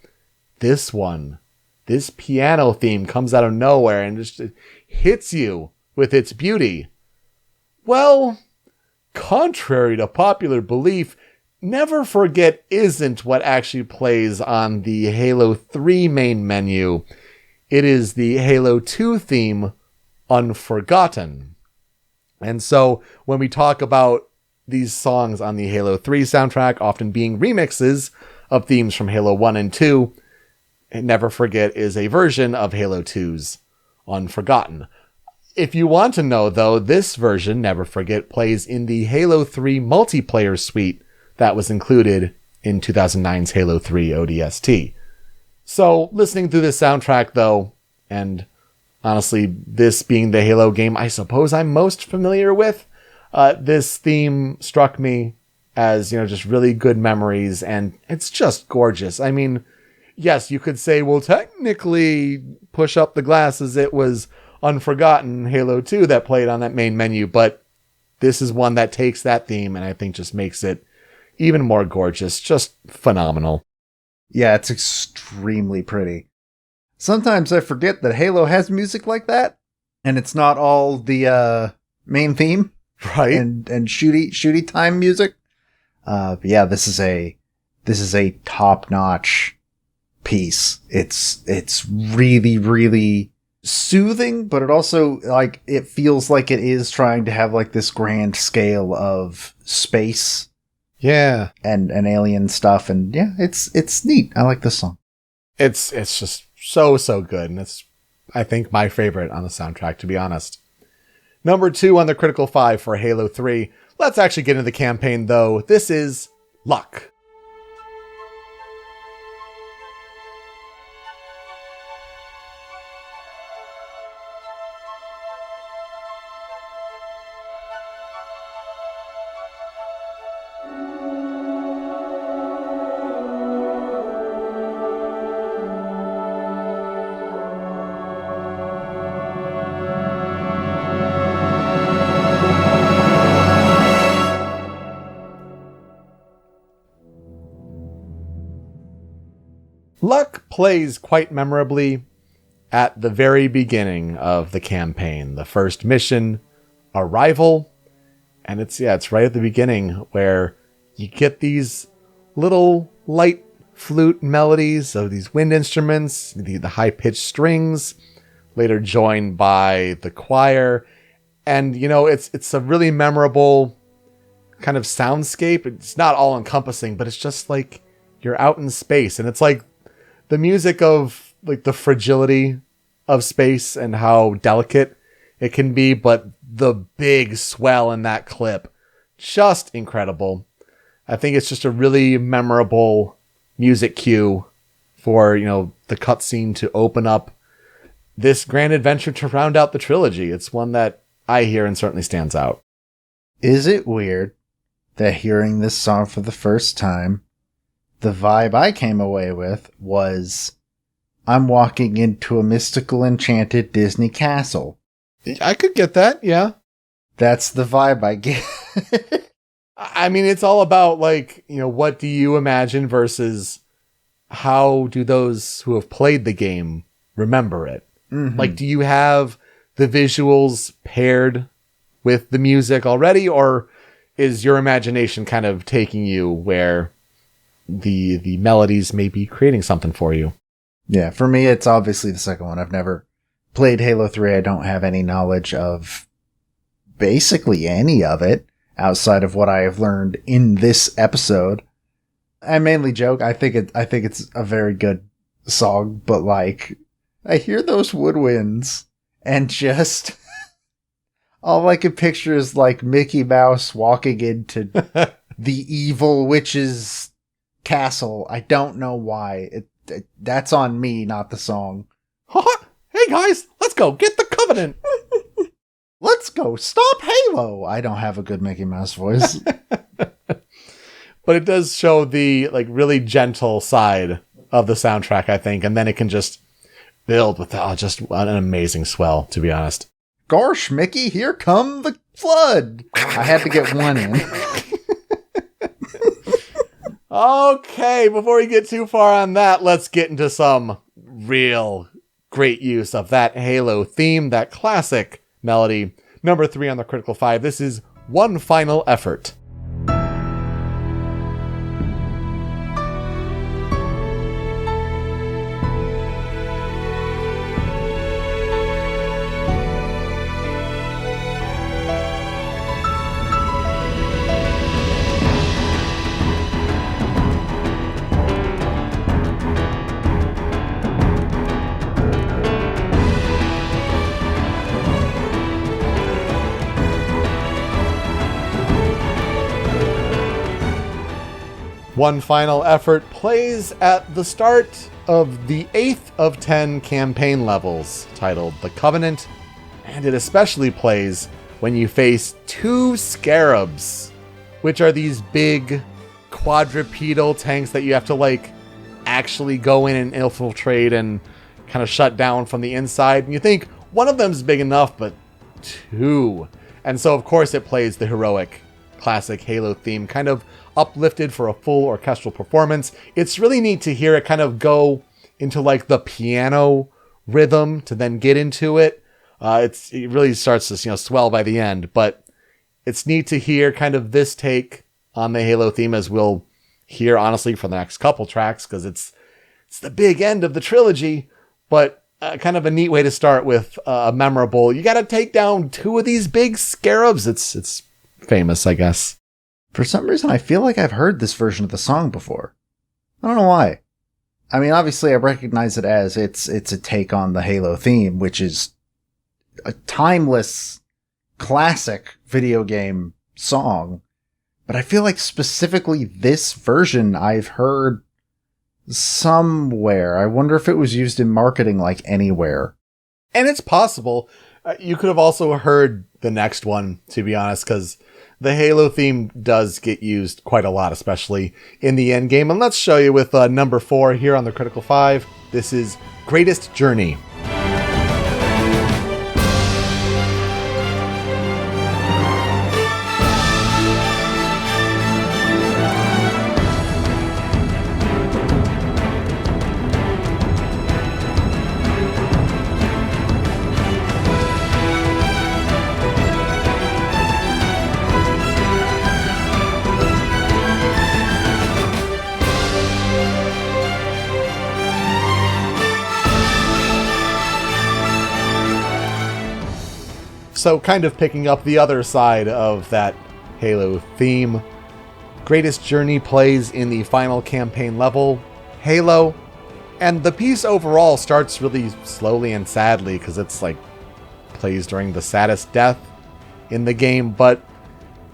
S2: this piano theme comes out of nowhere and just hits you with its beauty. Well, contrary to popular belief, Never Forget isn't what actually plays on the Halo 3 main menu. It is the Halo 2 theme, Unforgotten. And so when we talk about these songs on the Halo 3 soundtrack often being remixes of themes from Halo 1 and 2, Never Forget is a version of Halo 2's Unforgotten. If you want to know, though, this version, Never Forget, plays in the Halo 3 multiplayer suite that was included in 2009's Halo 3 ODST. So, listening through this soundtrack, though, and honestly, this being the Halo game I suppose I'm most familiar with, this theme struck me as, just really good memories, and it's just gorgeous. I mean, yes, you could say, well, technically, push up the glasses, it was Unforgotten Halo 2 that played on that main menu, but this is one that takes that theme and I think just makes it even more gorgeous. Just phenomenal.
S1: Yeah, it's extremely pretty. Sometimes I forget that Halo has music like that, and it's not all the main theme,
S2: right?
S1: And shooty time music. But yeah, this is a top-notch piece. It's really, really soothing, but it also, it feels like it is trying to have, this grand scale of space.
S2: Yeah.
S1: And alien stuff, and yeah, it's neat. I like this song.
S2: It's just so good, and it's, I think, my favorite on the soundtrack, to be honest. Number 2 on the Critical 5 for Halo 3. Let's actually get into the campaign, though. This is Luck. Luck plays quite memorably at the very beginning of the campaign. The first mission, Arrival. And it's right at the beginning where you get these little light flute melodies of these wind instruments, the high-pitched strings, later joined by the choir. And, it's a really memorable kind of soundscape. It's not all-encompassing, but it's just like you're out in space. And it's like the music of like the fragility of space and how delicate it can be, but the big swell in that clip, just incredible. I think it's just a really memorable music cue for, the cutscene to open up this grand adventure to round out the trilogy. It's one that I hear and certainly stands out.
S1: Is it weird that hearing this song for the first time, the vibe I came away with was I'm walking into a mystical, enchanted Disney castle.
S2: I could get that, yeah.
S1: That's the vibe I get.
S2: I mean, it's all about, like, what do you imagine versus how do those who have played the game remember it? Mm-hmm. Like, do you have the visuals paired with the music already, or is your imagination kind of taking you where the melodies may be creating something for you?
S1: Yeah, for me, it's obviously the second one. I've never played Halo 3. I don't have any knowledge of basically any of it outside of what I have learned in this episode. I mainly joke. I think it's a very good song, but like I hear those woodwinds and just all I can picture is like Mickey Mouse walking into the evil witch's castle. I don't know why. That's on me, not the song.
S2: Hey guys, let's go get the Covenant.
S1: Let's go stop Halo. I don't have a good Mickey Mouse voice.
S2: But it does show the like really gentle side of the soundtrack, I think, and then it can just build with just an amazing swell, to be honest.
S1: Gosh, Mickey, here come the flood. I had to get one in.
S2: Okay, before we get too far on that, let's get into some real great use of that Halo theme, that classic melody. Number 3 on the Critical 5. This is One Final Effort. One Final Effort plays at the start of the 8th of 10 campaign levels, titled The Covenant, and it especially plays when you face 2 scarabs, which are these big quadrupedal tanks that you have to like actually go in and infiltrate and kind of shut down from the inside. And you think one of them's big enough, but 2. And so of course it plays the heroic classic Halo theme, kind of uplifted for a full orchestral performance. It's really neat to hear it kind of go into like the piano rhythm to then get into it. It really starts to swell by the end, but it's neat to hear kind of this take on the Halo theme, as we'll hear honestly for the next couple tracks, because it's the big end of the trilogy, but kind of a neat way to start with a memorable, you got to take down 2 of these big scarabs. It's famous, I guess.
S1: For some reason, I feel like I've heard this version of the song before. I don't know why. I mean, obviously, I recognize it as it's a take on the Halo theme, which is a timeless, classic video game song. But I feel like specifically this version I've heard somewhere. I wonder if it was used in marketing like anywhere.
S2: And it's possible. You could have also heard the next one, to be honest, because the Halo theme does get used quite a lot, especially in the end game. And let's show you with number 4 here on the Critical 5. This is Greatest Journey. So kind of picking up the other side of that Halo theme, greatest journey plays in the final campaign level, Halo, and the piece overall starts really slowly and sadly because it's like plays during the saddest death in the game, but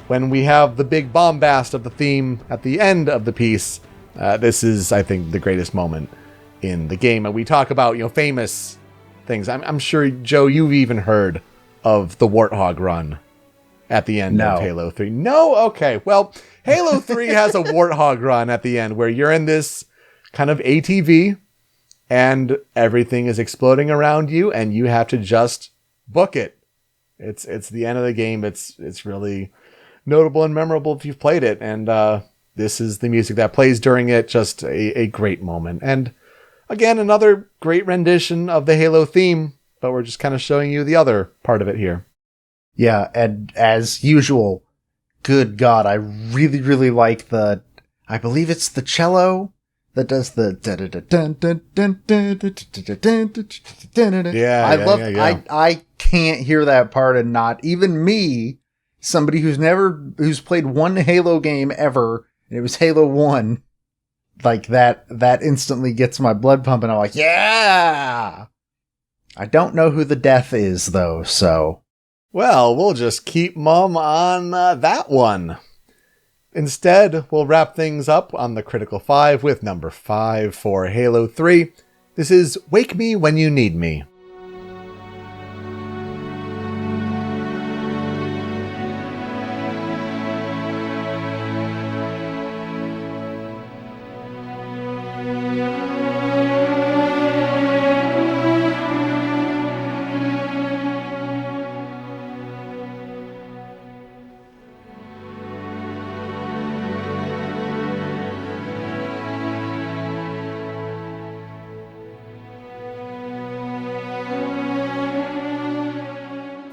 S2: when we have the big bombast of the theme at the end of the piece, this is, I think, the greatest moment in the game. And we talk about, famous things. I'm sure, Joe, you've even heard of the Warthog run at the end of Halo 3. No? Okay. Well, Halo 3 has a Warthog run at the end where you're in this kind of ATV and everything is exploding around you and you have to just book it. It's the end of the game. It's really notable and memorable if you've played it. And this is the music that plays during it. Just a great moment. And again, another great rendition of the Halo theme, but we're just kind of showing you the other part of it here.
S1: Yeah, and as usual, good God, I really, really like I believe it's the cello that does the
S2: Yeah.
S1: I can't hear that part and not even me, somebody who's played one Halo game ever, and it was Halo 1, like that instantly gets my blood pumping. I'm like, yeah! I don't know who the death is though, so.
S2: Well, we'll just keep mum on that one. Instead, we'll wrap things up on the Critical 5 with number 5 for Halo 3. This is Wake Me When You Need Me.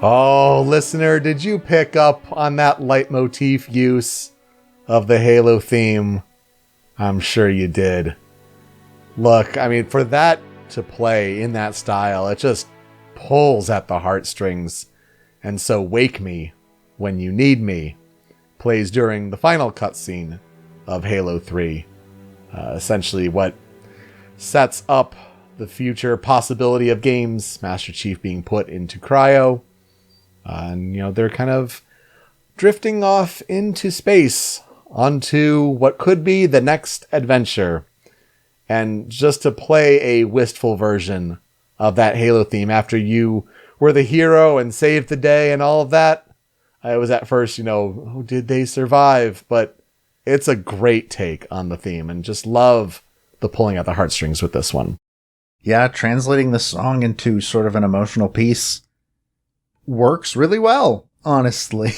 S2: Oh, listener, did you pick up on that leitmotif use of the Halo theme? I'm sure you did. Look, I mean, for that to play in that style, it just pulls at the heartstrings. And so Wake Me When You Need Me plays during the final cutscene of Halo 3. Essentially what sets up the future possibility of games, Master Chief being put into cryo. And, they're kind of drifting off into space onto what could be the next adventure. And just to play a wistful version of that Halo theme after you were the hero and saved the day and all of that, I was at first, oh, did they survive? But it's a great take on the theme and just love the pulling at the heartstrings with this one.
S1: Yeah, translating the song into sort of an emotional piece works really well, honestly.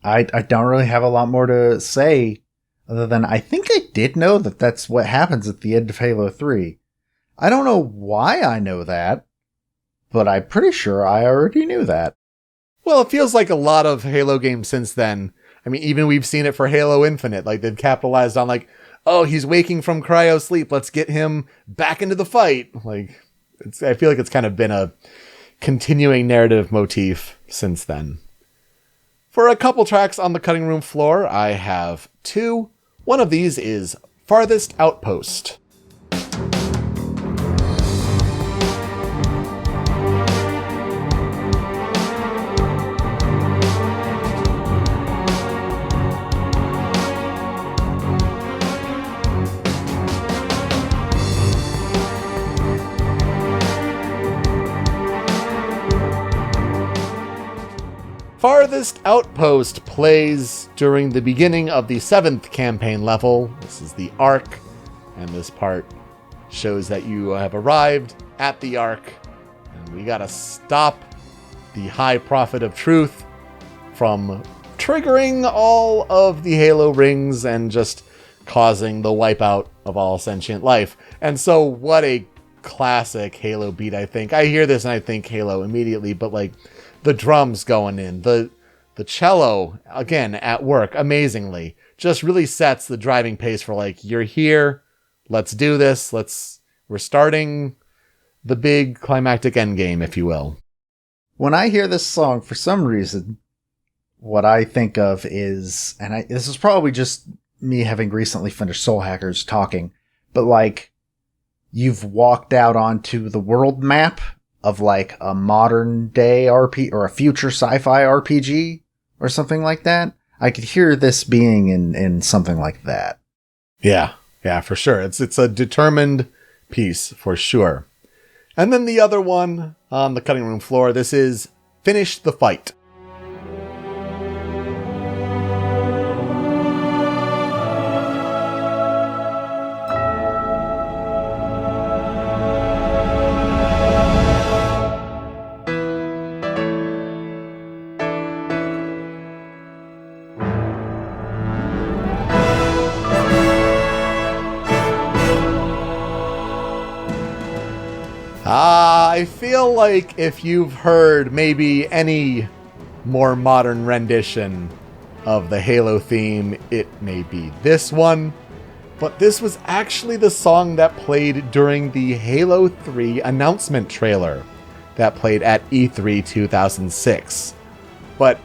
S1: I don't really have a lot more to say other than I think I did know that that's what happens at the end of Halo 3. I don't know why I know that, but I'm pretty sure I already knew that.
S2: Well, it feels like a lot of Halo games since then. I mean, even we've seen it for Halo Infinite. Like, they've capitalized on, like, oh, he's waking from cryo sleep. Let's get him back into the fight. Like, I feel like it's kind of been a continuing narrative motif since then. For a couple tracks on the cutting room floor, I have 2. One of these is Farthest Outpost. Farthest Outpost plays during the beginning of the 7th campaign level. This is the Ark, and this part shows that you have arrived at the Ark, and we gotta stop the High Prophet of Truth from triggering all of the Halo rings and just causing the wipeout of all sentient life. And so what a classic Halo beat, I think. I hear this and I think Halo immediately, but like the drums going in, the cello, again, at work, amazingly, just really sets the driving pace for like, you're here, let's do this, we're starting the big climactic endgame, if you will.
S1: When I hear this song, for some reason, what I think of is, this is probably just me having recently finished Soul Hackers talking, but like, you've walked out onto the world map of like a modern day RPG or a future sci-fi RPG or something like that. I could hear this being in something like that.
S2: Yeah, for sure. It's a determined piece for sure. And then the other one on the cutting room floor, this is Finish the Fight. I feel like if you've heard maybe any more modern rendition of the Halo theme, it may be this one. But this was actually the song that played during the Halo 3 announcement trailer that played at E3 2006. But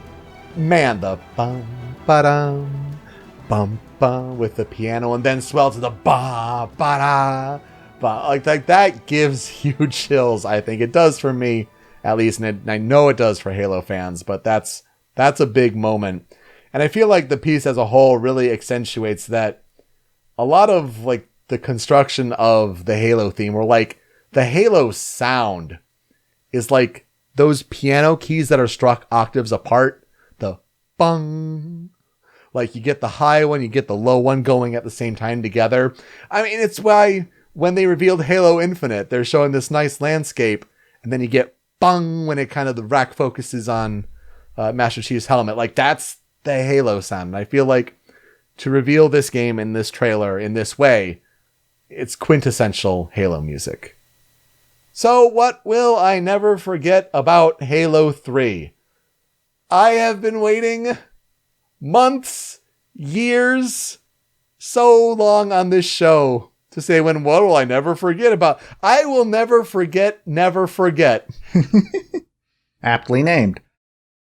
S2: man, the bum ba-dum, bum ba with the piano and then swell to the ba ba-da. But like that gives you chills. I think it does for me, at least, and I know it does for Halo fans. But that's a big moment, and I feel like the piece as a whole really accentuates that. A lot of like the construction of the Halo theme, or like the Halo sound, is like those piano keys that are struck octaves apart. The bung, like you get the high one, you get the low one going at the same time together. I mean, it's why. When they revealed Halo Infinite, they're showing this nice landscape, and then you get bung when it kind of the rack focuses on Master Chief's helmet. Like, that's the Halo sound. And I feel like to reveal this game in this trailer in this way, it's quintessential Halo music. So what will I never forget about Halo 3? I have been waiting months, years, so long on this show to say what will I never forget about? I will never forget, never forget.
S1: Aptly named.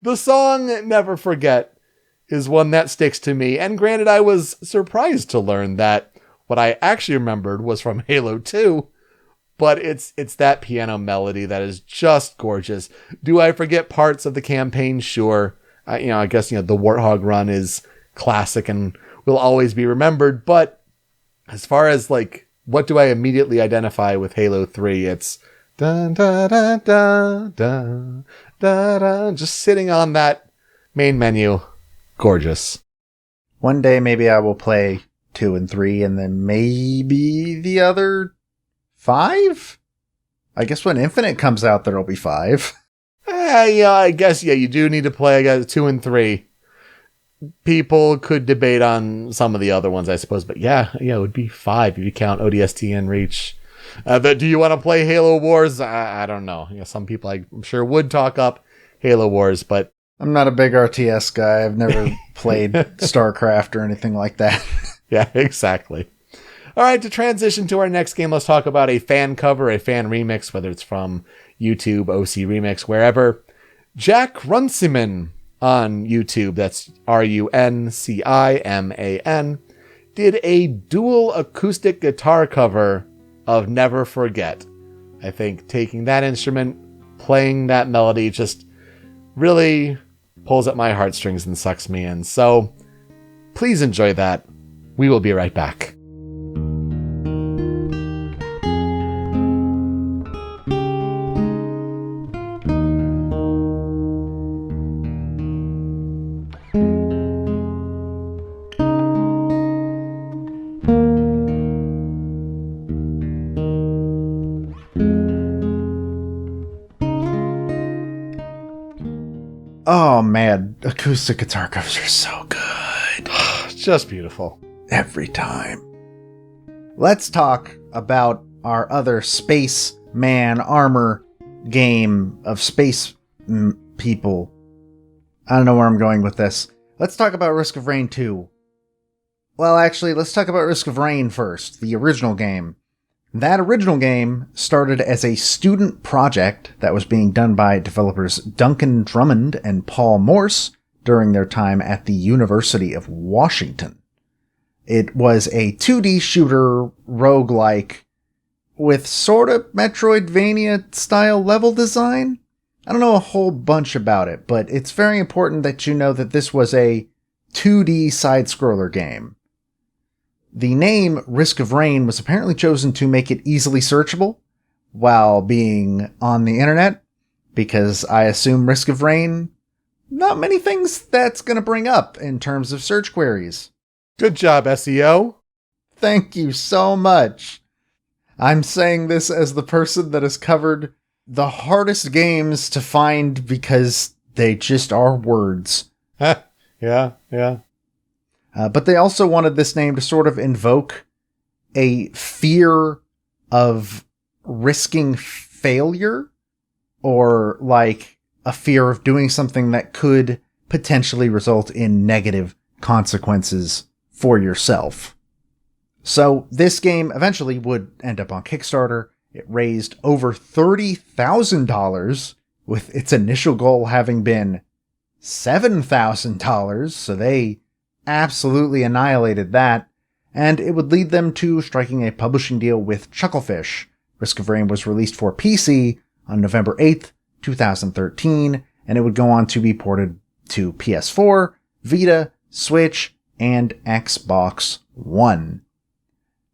S2: The song Never Forget is one that sticks to me. And granted, I was surprised to learn that what I actually remembered was from Halo 2. But it's that piano melody that is just gorgeous. Do I forget parts of the campaign? Sure. I guess the Warthog run is classic and will always be remembered. But as far as like, what do I immediately identify with Halo 3? It's dun, dun, dun, dun, dun, dun, dun, just sitting on that main menu. Gorgeous.
S1: One day maybe I will play 2 and 3 and then maybe the other 5? I guess when Infinite comes out, there'll be 5.
S2: I guess, you do need to play, I guess, 2 and 3. People could debate on some of the other ones, I suppose, but it would be 5 if you count ODST and Reach. Do you want to play Halo Wars? I don't know. Some people I'm sure would talk up Halo Wars, but
S1: I'm not a big RTS guy. I've never played StarCraft or anything like that.
S2: Yeah, exactly. All right, to transition to our next game, let's talk about a fan cover, a fan remix, whether it's from YouTube, OC Remix, wherever. Jack Runciman on YouTube, that's RUNCIMAN, did a dual acoustic guitar cover of Never Forget. I think taking that instrument, playing that melody, just really pulls at my heartstrings and sucks me in. So please enjoy that. We will be right back.
S1: Oh man, acoustic guitar covers are so good.
S2: Just beautiful.
S1: Every time. Let's talk about our other space man armor game of space people. I don't know where I'm going with this. Let's talk about Risk of Rain 2. Well, actually, let's talk about Risk of Rain first, the original game. That original game started as a student project that was being done by developers Duncan Drummond and Paul Morse during their time at the University of Washington. It was a 2D shooter roguelike with sort of Metroidvania-style level design. I don't know a whole bunch about it, but it's very important that you know that this was a 2D side-scroller game. The name Risk of Rain was apparently chosen to make it easily searchable while being on the internet, because I assume Risk of Rain, not many things that's going to bring up in terms of search queries.
S2: Good job, SEO.
S1: Thank you so much. I'm saying this as the person that has covered the hardest games to find because they just are words.
S2: Yeah.
S1: But they also wanted this name to sort of invoke a fear of risking failure, or like a fear of doing something that could potentially result in negative consequences for yourself. So this game eventually would end up on Kickstarter. It raised over $30,000, with its initial goal having been $7,000, so they absolutely annihilated that, and it would lead them to striking a publishing deal with Chucklefish. Risk of Rain was released for PC on November 8th, 2013, and it would go on to be ported to PS4, Vita, Switch, and Xbox One.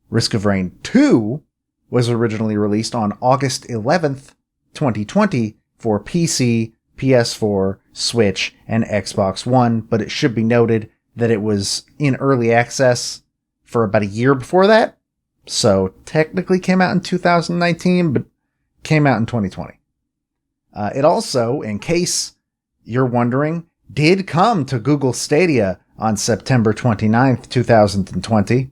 S1: Risk of Rain 2 was originally released on August 11th, 2020 for PC, PS4, Switch, and Xbox One, but it should be noted that it was in early access for about a year before that, so technically came out in 2019, but came out in 2020. It also, in case you're wondering, did come to Google Stadia on September 29th, 2020.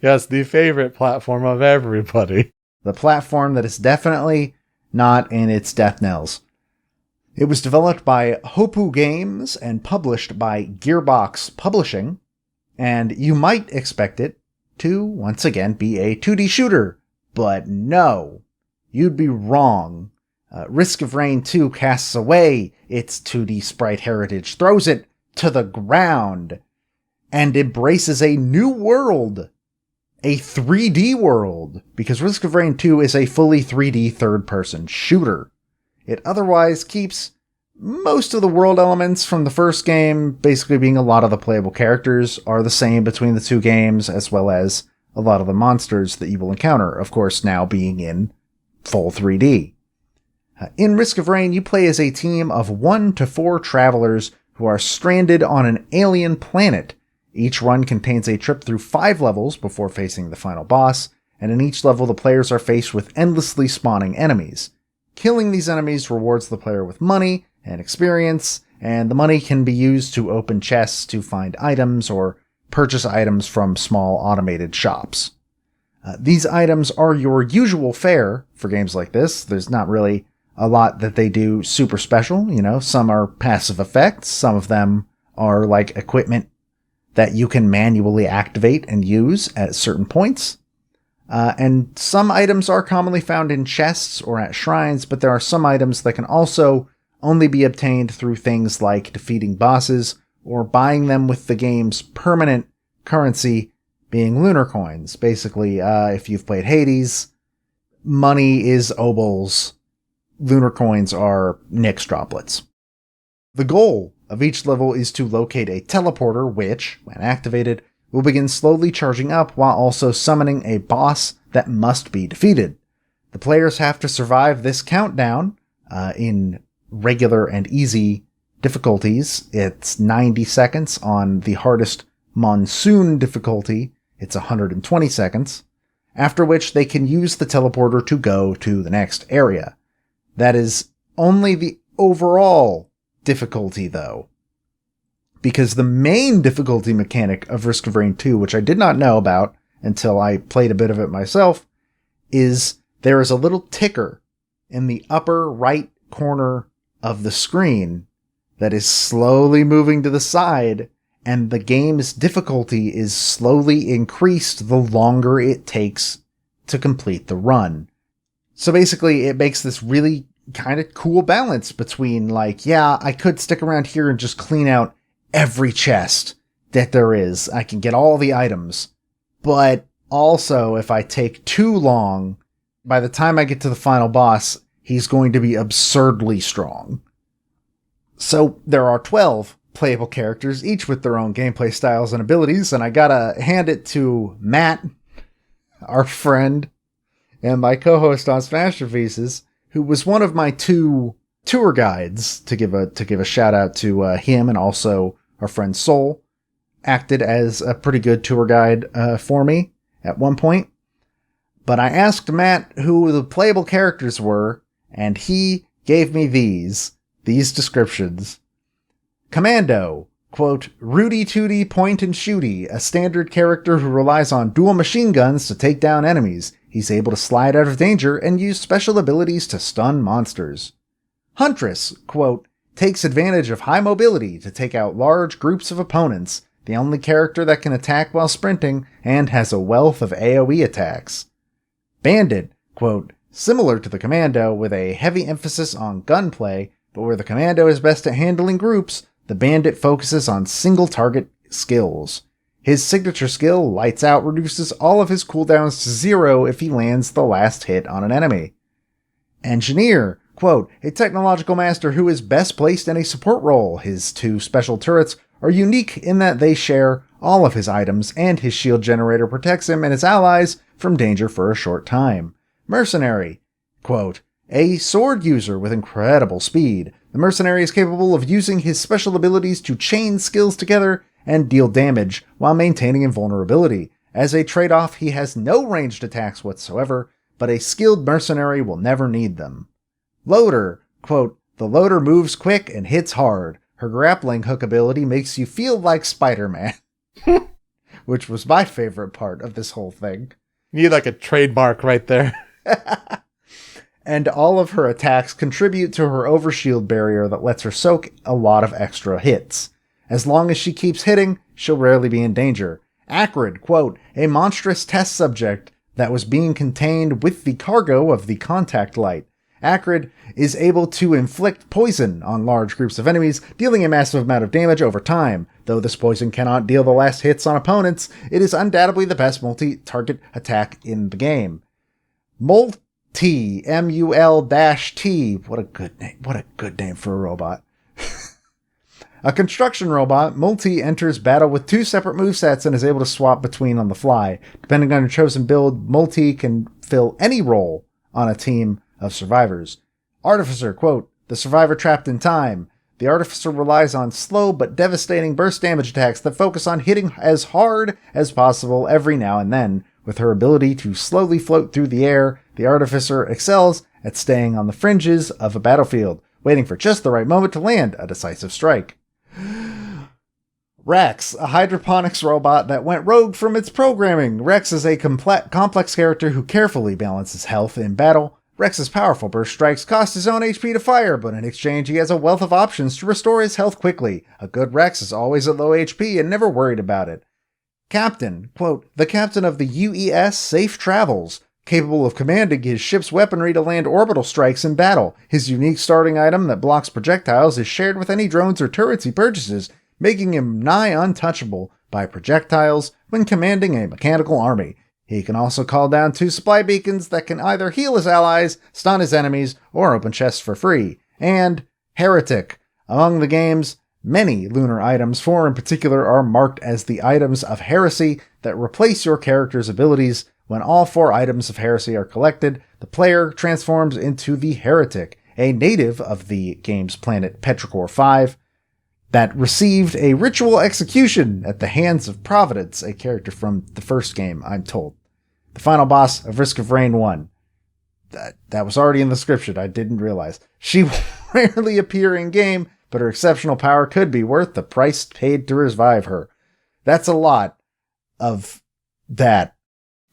S2: Yes, the favorite platform of everybody.
S1: The platform that is definitely not in its death knells. It was developed by Hopu Games and published by Gearbox Publishing, and you might expect it to, once again, be a 2D shooter, but no, you'd be wrong. Risk of Rain 2 casts away its 2D sprite heritage, throws it to the ground, and embraces a new world, a 3D world, because Risk of Rain 2 is a fully 3D third-person shooter. It otherwise keeps most of the world elements from the first game, basically being a lot of the playable characters are the same between the two games, as well as a lot of the monsters that you will encounter, of course, now being in full 3D. In Risk of Rain, you play as a team of 1 to 4 travelers who are stranded on an alien planet. Each run contains a trip through 5 levels before facing the final boss, and in each level the players are faced with endlessly spawning enemies. Killing these enemies rewards the player with money and experience, and the money can be used to open chests to find items or purchase items from small automated shops. These items are your usual fare for games like this. There's not really a lot that they do super special. Some are passive effects, some of them are like equipment that you can manually activate and use at certain points. And some items are commonly found in chests or at shrines, but there are some items that can also only be obtained through things like defeating bosses or buying them with the game's permanent currency, being lunar coins. Basically, if you've played Hades, money is obols. Lunar coins are Nyx droplets. The goal of each level is to locate a teleporter which, when activated, will begin slowly charging up while also summoning a boss that must be defeated. The players have to survive this countdown in regular and easy difficulties. It's 90 seconds. On the hardest monsoon difficulty, it's 120 seconds, after which they can use the teleporter to go to the next area. That is only the overall difficulty, though, because the main difficulty mechanic of Risk of Rain 2, which I did not know about until I played a bit of it myself, is there is a little ticker in the upper right corner of the screen that is slowly moving to the side, and the game's difficulty is slowly increased the longer it takes to complete the run. So basically, it makes this really kind of cool balance between like, yeah, I could stick around here and just clean out every chest that there is. I can get all the items. But also, if I take too long, by the time I get to the final boss, he's going to be absurdly strong. So there are 12 playable characters, each with their own gameplay styles and abilities, and I gotta hand it to Matt, our friend, and my co-host on Smasherfaces, who was one of my 2 tour guides, to give a shout out to him, and also our friend Soul, acted as a pretty good tour guide for me at one point. But I asked Matt who the playable characters were, and he gave me these descriptions. Commando, quote, Rudy Tooty point and shooty, a standard character who relies on dual machine guns to take down enemies. He's able to slide out of danger and use special abilities to stun monsters. Huntress, quote, takes advantage of high mobility to take out large groups of opponents, the only character that can attack while sprinting, and has a wealth of AoE attacks. Bandit, quote, similar to the Commando with a heavy emphasis on gunplay, but where the Commando is best at handling groups, the Bandit focuses on single target skills. His signature skill, Lights Out, reduces all of his cooldowns to 0 if he lands the last hit on an enemy. Engineer, quote, a technological master who is best placed in a support role. His 2 special turrets are unique in that they share all of his items, and his shield generator protects him and his allies from danger for a short time. Mercenary, quote, a sword user with incredible speed. The mercenary is capable of using his special abilities to chain skills together and deal damage while maintaining invulnerability. As a trade-off, he has no ranged attacks whatsoever, but a skilled mercenary will never need them. Loader, quote, the loader moves quick and hits hard. Her grappling hook ability makes you feel like Spider-Man. Which was my favorite part of this whole thing.
S2: You need like a trademark right there.
S1: And all of her attacks contribute to her overshield barrier that lets her soak a lot of extra hits. As long as she keeps hitting, she'll rarely be in danger. Acrid, quote, a monstrous test subject that was being contained with the cargo of the contact light. Acrid is able to inflict poison on large groups of enemies, dealing a massive amount of damage over time. Though this poison cannot deal the last hits on opponents, it is undoubtedly the best multi-target attack in the game. Multi, M-U-L-T, what a good name for a robot. A construction robot, Multi enters battle with 2 separate movesets and is able to swap between on the fly. Depending on your chosen build, Multi can fill any role on a team of survivors. Artificer, quote, the survivor trapped in time. The Artificer relies on slow but devastating burst damage attacks that focus on hitting as hard as possible every now and then. With her ability to slowly float through the air, the Artificer excels at staying on the fringes of a battlefield, waiting for just the right moment to land a decisive strike. Rex, a hydroponics robot that went rogue from its programming. Rex is a complex character who carefully balances health in battle. Rex's powerful burst strikes cost his own HP to fire, but in exchange he has a wealth of options to restore his health quickly. A good Rex is always at low HP and never worried about it. Captain, quote, the captain of the UES Safe Travels, capable of commanding his ship's weaponry to land orbital strikes in battle. His unique starting item that blocks projectiles is shared with any drones or turrets he purchases, making him nigh untouchable by projectiles when commanding a mechanical army. He can also call down 2 supply beacons that can either heal his allies, stun his enemies, or open chests for free. And Heretic. Among the game's many lunar items, 4 in particular are marked as the items of heresy that replace your character's abilities. When all 4 items of heresy are collected, the player transforms into the Heretic, a native of the game's planet Petrichor 5, that received a ritual execution at the hands of Providence, a character from the first game, I'm told. The final boss of Risk of Rain 1. That was already in the description, I didn't realize. She will rarely appear in-game, but her exceptional power could be worth the price paid to revive her. That's a lot of that.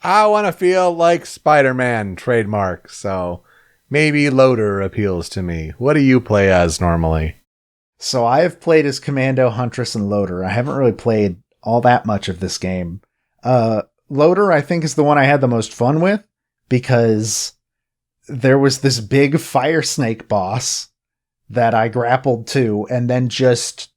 S2: I want to feel like Spider-Man trademark, so maybe Loader appeals to me. What do you play as normally?
S1: So I have played as Commando, Huntress, and Loader. I haven't really played all that much of this game. Loader, I think, is the one I had the most fun with. because there was this big fire snake boss that I grappled to, and then just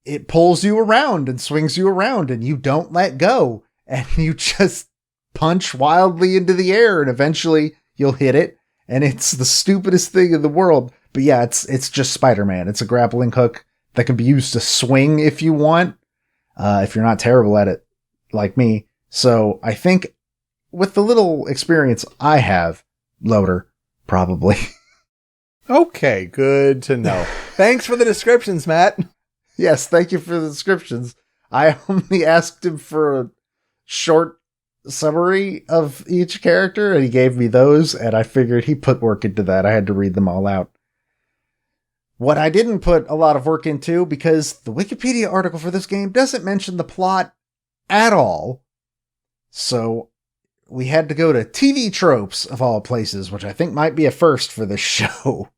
S1: it pulls you around and swings you around, and you don't let go, and you just punch wildly into the air, and eventually you'll hit it, and it's the stupidest thing in the world. But yeah, it's just Spider-Man. It's a grappling hook that can be used to swing if you want, if you're not terrible at it like me. So I think with the little experience I have, Loader, probably.
S2: Okay, good to know. Thanks for the descriptions, Matt.
S1: Yes, thank you for the descriptions. I only asked him for a short summary of each character, and he gave me those, and I figured he put work into that. I had to read them all out. What I didn't put a lot of work into, because the Wikipedia article for this game doesn't mention the plot at all, so we had to go to TV tropes, of all places, which I think might be a first for this show.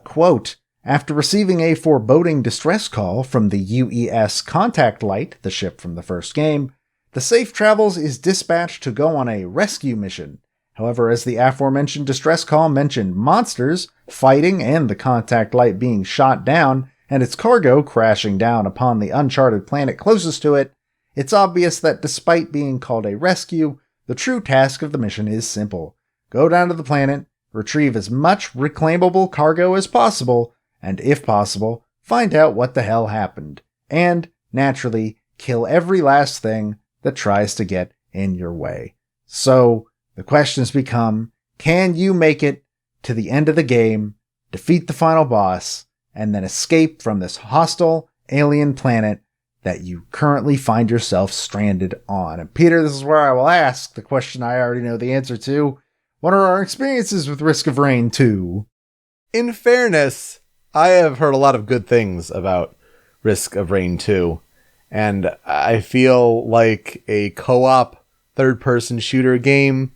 S1: Quote, after receiving a foreboding distress call from the UES Contact Light, the ship from the first game, the Safe Travels is dispatched to go on a rescue mission. However, as the aforementioned distress call mentioned monsters, fighting, and the Contact Light being shot down, and its cargo crashing down upon the uncharted planet closest to it, it's obvious that despite being called a rescue, the true task of the mission is simple. Go down to the planet, retrieve as much reclaimable cargo as possible, and if possible, find out what the hell happened. And, naturally, kill every last thing that tries to get in your way. So, the questions become, can you make it to the end of the game, defeat the final boss, and then escape from this hostile alien planet that you currently find yourself stranded on? And Peter, this is where I will ask the question I already know the answer to. What are our experiences with Risk of Rain 2?
S2: In fairness, I have heard a lot of good things about Risk of Rain 2, and I feel like a co-op third-person shooter game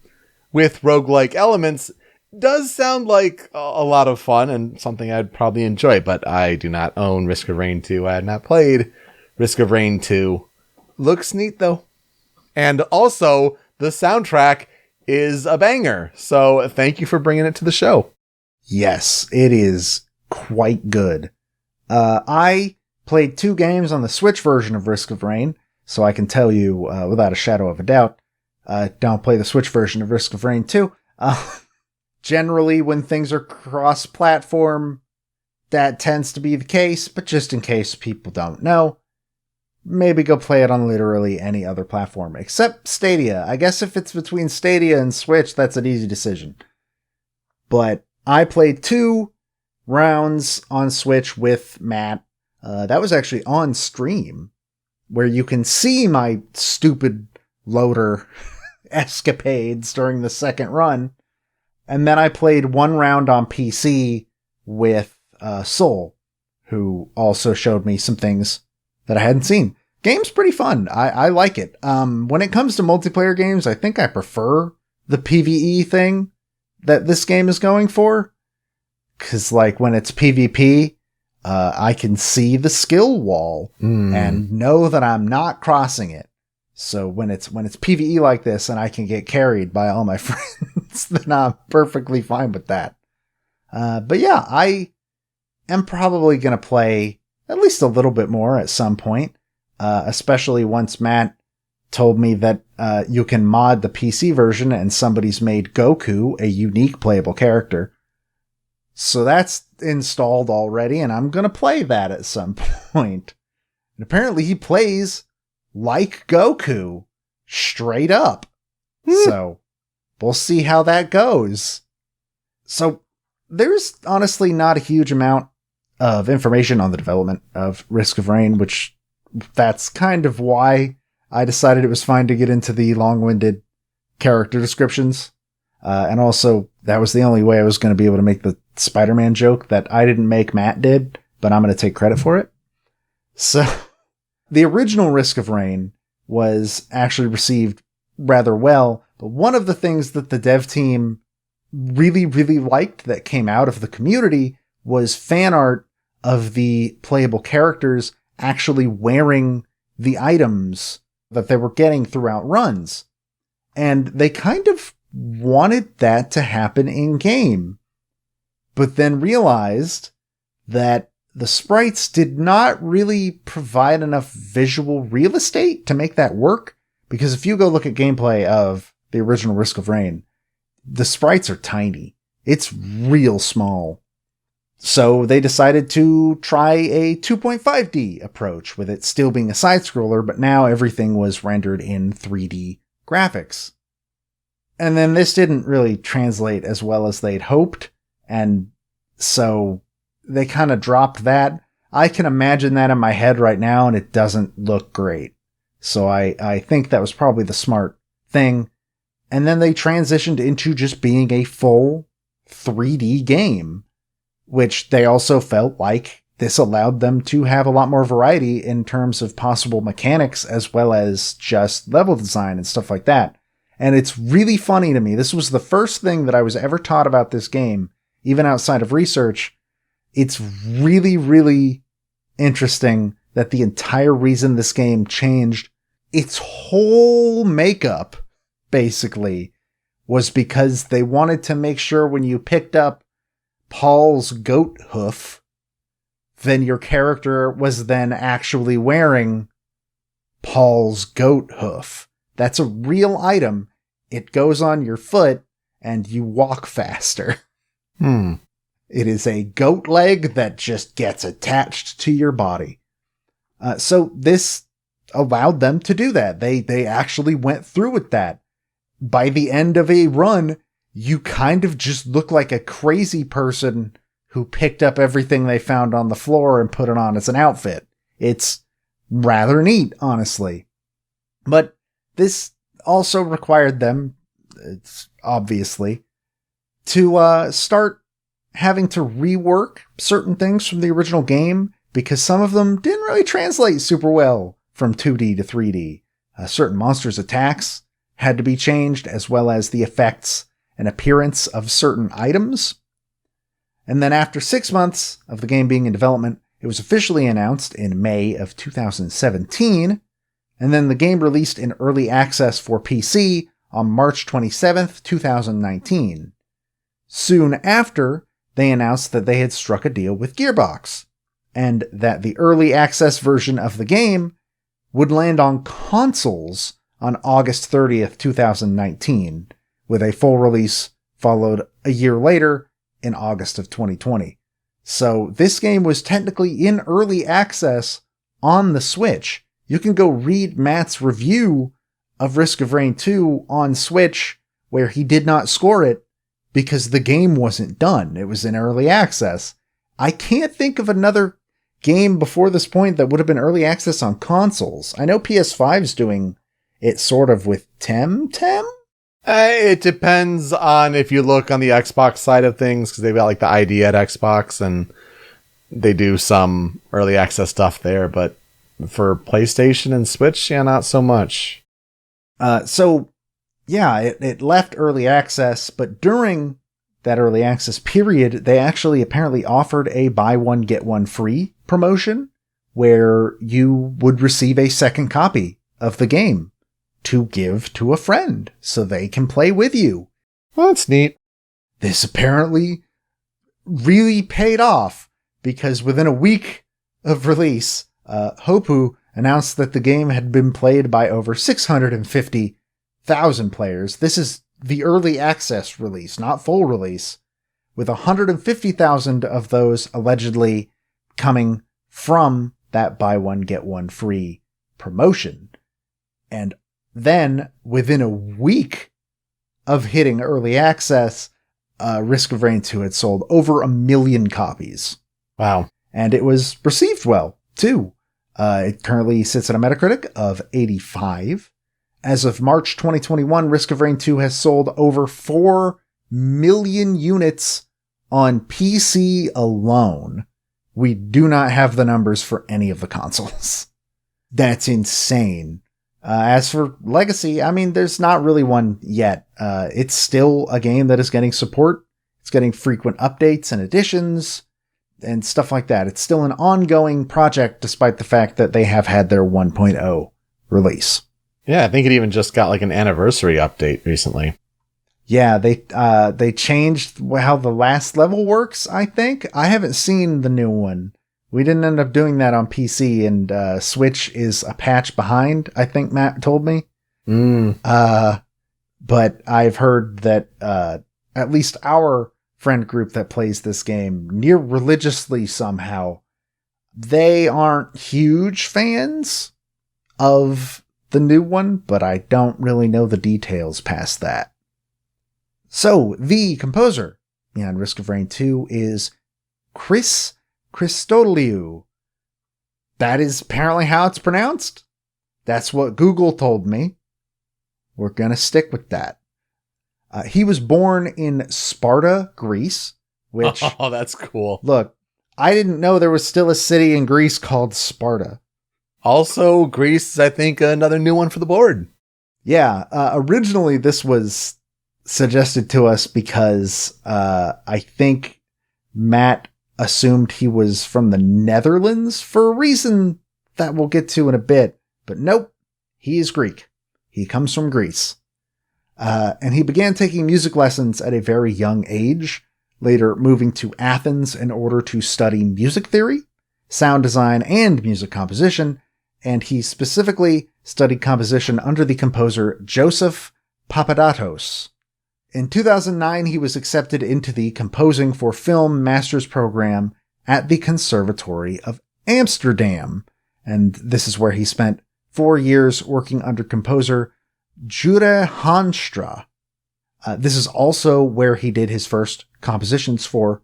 S2: with roguelike elements does sound like a lot of fun and something I'd probably enjoy, but I do not own Risk of Rain 2. I have not played Risk of Rain 2. Looks neat, though. And also, the soundtrack is a banger, so thank you for bringing it to the show.
S1: Yes, it is quite good. I played 2 games on the Switch version of Risk of Rain, so I can tell you without a shadow of a doubt, don't play the Switch version of Risk of Rain 2. Generally, when things are cross-platform, that tends to be the case, but just in case people don't know, maybe go play it on literally any other platform, except Stadia. I guess if it's between Stadia and Switch, that's an easy decision. But I played 2 rounds on Switch with Matt. That was actually on stream, where you can see my stupid loader escapades during the second run. And then I played 1 round on PC with Soul, who also showed me some things that I hadn't seen. Game's pretty fun. I like it. When it comes to multiplayer games, I think I prefer the PvE thing that this game is going for. Cause like when it's PvP, I can see the skill wall and know that I'm not crossing it. So when it's PvE like this and I can get carried by all my friends, then I'm perfectly fine with that. But yeah, I am probably going to play at least a little bit more at some point, especially once Matt told me that you can mod the PC version and somebody's made Goku a unique playable character. So that's installed already, and I'm going to play that at some point. And apparently he plays like Goku, straight up. So we'll see how that goes. So there's honestly not a huge amount of information on the development of Risk of Rain, which that's kind of why I decided it was fine to get into the long-winded character descriptions. And also, that was the only way I was going to be able to make the Spider-Man joke that I didn't make, Matt did, but I'm going to take credit for it. So, the original Risk of Rain was actually received rather well, but one of the things that the dev team really, really liked that came out of the community was fan art of the playable characters actually wearing the items that they were getting throughout runs. And they kind of wanted that to happen in game, but then realized that the sprites did not really provide enough visual real estate to make that work. Because if you go look at gameplay of the original Risk of Rain, the sprites are tiny. It's real small. So they decided to try a 2.5D approach, with it still being a side-scroller, but now everything was rendered in 3D graphics. And then this didn't really translate as well as they'd hoped, and so they kind of dropped that. I can imagine that in my head right now, and it doesn't look great. So I think that was probably the smart thing. And then they transitioned into just being a full 3D game, which they also felt like this allowed them to have a lot more variety in terms of possible mechanics as well as just level design and stuff like that. And it's really funny to me. This was the first thing that I was ever taught about this game, even outside of research. It's really, really interesting that the entire reason this game changed its whole makeup, basically, was because they wanted to make sure when you picked up Paul's goat hoof, then your character was then actually wearing Paul's goat hoof. That's a real item. It goes on your foot and you walk faster. It is a goat leg that just gets attached to your body. So this allowed them to do that. They actually went through with that. By the end of a run, you kind of just look like a crazy person who picked up everything they found on the floor and put it on as an outfit. It's rather neat, honestly. But this also required them, it's obviously, to start having to rework certain things from the original game, because some of them didn't really translate super well from 2D to 3D. Certain monsters' attacks had to be changed, as well as the effects and appearance of certain items. And then after 6 months of the game being in development, it was officially announced in May of 2017, and then the game released in early access for PC on March 27th, 2019. Soon after, they announced that they had struck a deal with Gearbox, and that the early access version of the game would land on consoles on August 30th, 2019, with a full release followed a year later in August of 2020. So this game was technically in early access on the Switch. You can go read Matt's review of Risk of Rain 2 on Switch, where he did not score it because the game wasn't done. It was in early access. I can't think of another game before this point that would have been early access on consoles. I know PS5's doing it sort of with Temtem?
S2: It depends on if you look on the Xbox side of things, because they've got like the ID at Xbox and they do some early access stuff there, but for PlayStation and Switch, yeah, not so much. It left early access, but during that early access period, they actually apparently offered a buy one, get one free promotion where you would receive a second copy of the game to give to a friend so they can play with you. Well, that's neat.
S1: This apparently really paid off, because within a week of release, Hopu announced that the game had been played by over 650,000 players. This is the early access release, not full release, with 150,000 of those allegedly coming from that buy one, get one free promotion. And then, within a week of hitting early access, Risk of Rain 2 had sold over 1 million copies.
S2: Wow.
S1: And it was received well, too. It currently sits at a Metacritic of 85. As of March 2021, Risk of Rain 2 has sold over 4 million units on PC alone. We do not have the numbers for any of the consoles. That's insane. As for Legacy, I mean, there's not really one yet. It's still a game that is getting support. It's getting frequent updates and additions and stuff like that. It's still an ongoing project, despite the fact that they have had their 1.0 release.
S2: Yeah, I think it even just got like an anniversary update recently.
S1: Yeah, they changed how the last level works, I think. I haven't seen the new one. We didn't end up doing that on PC, and Switch is a patch behind, I think Matt told me. But I've heard that at least our friend group that plays this game near religiously somehow, they aren't huge fans of the new one, but I don't really know the details past that. So, the composer behind Risk of Rain 2 is Chris Christodoulou. That is apparently how it's pronounced. That's what Google told me. We're going to stick with that. He was born in Sparta, Greece, which...
S2: Oh, that's cool.
S1: Look, I didn't know there was still a city in Greece called Sparta.
S2: Also, Greece is, I think, another new one for the board.
S1: Yeah, originally this was suggested to us because I think Matt assumed he was from the Netherlands for a reason that we'll get to in a bit. But nope, he is Greek. He comes from Greece. And he began taking music lessons at a very young age, later moving to Athens in order to study music theory, sound design, and music composition, and he specifically studied composition under the composer Joseph Papadatos. In 2009, he was accepted into the Composing for Film Master's Program at the Conservatory of Amsterdam, and this is where he spent 4 years working under composer Jure Hanstra. This is also where he did his first compositions for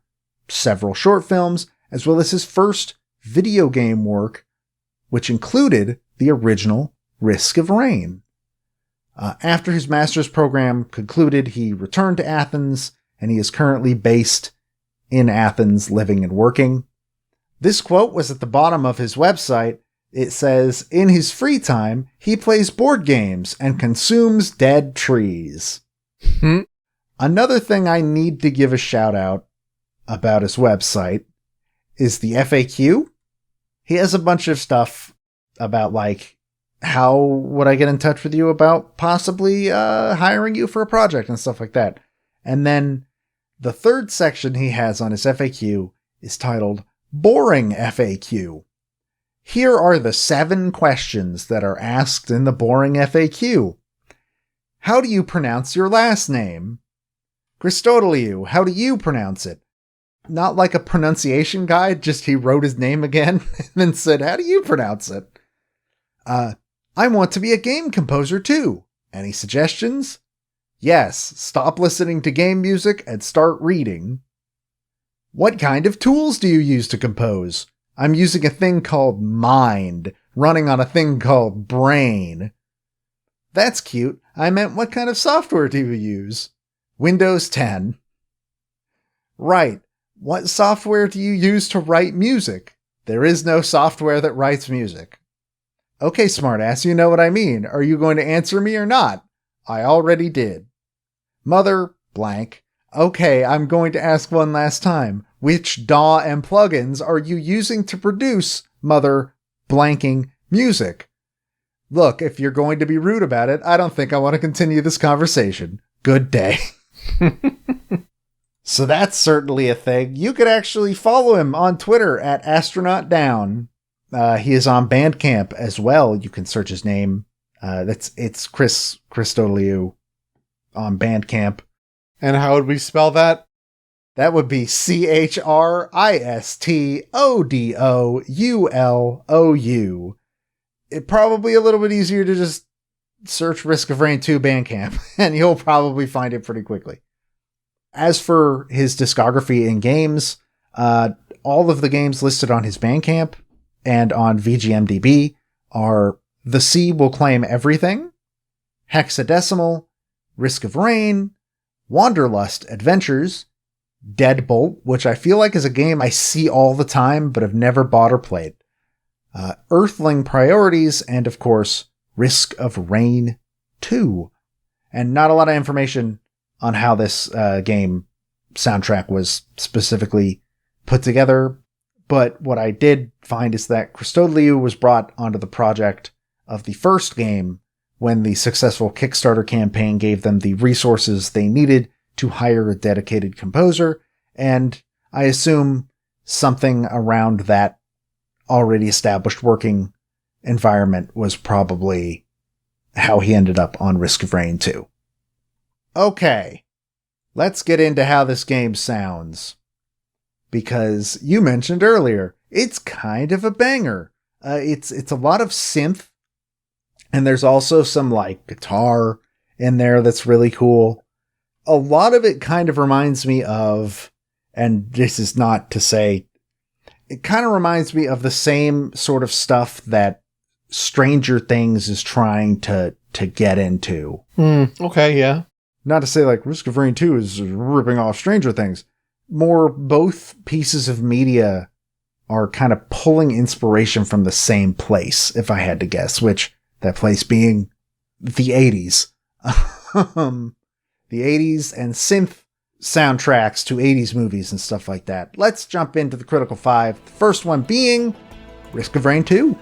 S1: several short films, as well as his first video game work, which included the original Risk of Rain. After his master's program concluded, he returned to Athens, and he is currently based in Athens, living and working. This quote was at the bottom of his website. It says, in his free time, he plays board games and consumes dead trees. Another thing I need to give a shout out about his website is the FAQ. He has a bunch of stuff about, like, how would I get in touch with you about possibly hiring you for a project and stuff like that. And then the third section he has on his FAQ is titled Boring FAQ. Here are the 7 questions that are asked in the boring FAQ. How do you pronounce your last name? Christodoulou, how do you pronounce it? Not like a pronunciation guide, just he wrote his name again and then said, how do you pronounce it? I want to be a game composer too. Any suggestions? Yes, stop listening to game music and start reading. What kind of tools do you use to compose? I'm using a thing called Mind, running on a thing called Brain. That's cute. I meant what kind of software do you use? Windows 10. Right. What software do you use to write music? There is no software that writes music. Okay, smartass, you know what I mean. Are you going to answer me or not? I already did. Mother blank. Okay, I'm going to ask one last time. Which DAW and plugins are you using to produce mother blanking music? Look, if you're going to be rude about it, I don't think I want to continue this conversation. Good day. So that's certainly a thing. You could actually follow him on Twitter at AstronautDown. He is on Bandcamp as well. You can search his name. It's Chris Christodoulou on Bandcamp.
S2: And how would we spell that?
S1: That would be Christodoulou. It probably a little bit easier to just search Risk of Rain 2 Bandcamp, and you'll probably find it pretty quickly. As for his discography in games, all of the games listed on his Bandcamp and on VGMDB are The Sea Will Claim Everything, Hexadecimal, Risk of Rain, Wanderlust Adventures, Deadbolt, which I feel like is a game I see all the time but have never bought or played, Earthling Priorities, and of course, Risk of Rain 2. And not a lot of information on how this game soundtrack was specifically put together, but what I did find is that Christodoulou was brought onto the project of the first game when the successful Kickstarter campaign gave them the resources they needed to hire a dedicated composer, and I assume something around that already established working environment was probably how he ended up on Risk of Rain 2. Okay, let's get into how this game sounds. Because you mentioned earlier, it's kind of a banger. It's a lot of synth, and there's also some like guitar in there that's really cool. A lot of it kind of reminds me of, and this is not to say, it kind of reminds me of the same sort of stuff that Stranger Things is trying to get into.
S2: Okay, yeah.
S1: Not to say like Risk of Rain 2 is ripping off Stranger Things. More, both pieces of media are kind of pulling inspiration from the same place, if I had to guess, which that place being the 80s. The 80s and synth soundtracks to 80s movies and stuff like that. Let's jump into the Critical 5. The first one being Risk of Rain 2.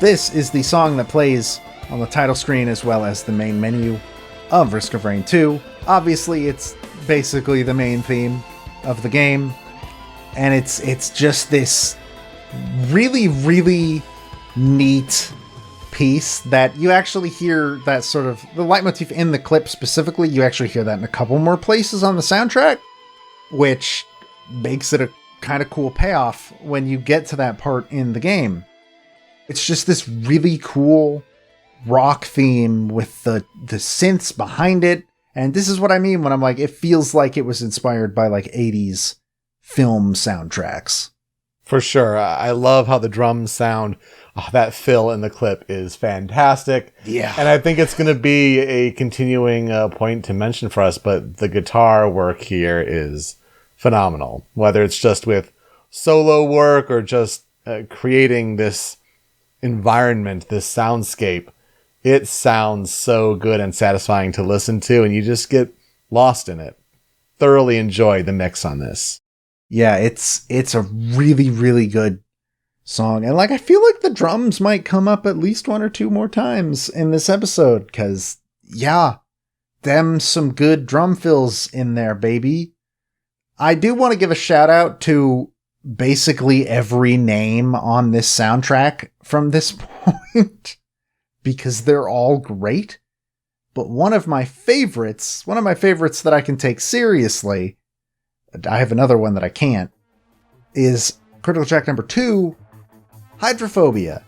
S1: This is the song that plays on the title screen as well as the main menu of Risk of Rain 2. Obviously, it's basically the main theme of the game, and it's just this really, really neat piece that you actually hear that sort of, the leitmotif in the clip specifically, you actually hear that in a couple more places on the soundtrack, which makes it a kind of cool payoff when you get to that part in the game. It's just this really cool rock theme with the synths behind it. And this is what I mean when I'm like, it feels like it was inspired by like 80s film soundtracks.
S2: For sure. I love how the drums sound. Oh, that fill in the clip is fantastic.
S1: Yeah.
S2: And I think it's going to be a continuing point to mention for us, but the guitar work here is phenomenal. Whether it's just with solo work or just creating this environment, this soundscape, it sounds so good and satisfying to listen to, and you just get lost in it. Thoroughly enjoy the mix on this.
S1: Yeah, it's a really, really good song. And like, I feel like the drums might come up at least one or two more times in this episode, because yeah, them some good drum fills in there, baby. I do want to give a shout out to basically every name on this soundtrack from this point, because they're all great. But one of my favorites that I can take seriously, I have another one that I can't, is critical track number 2, Hydrophobia.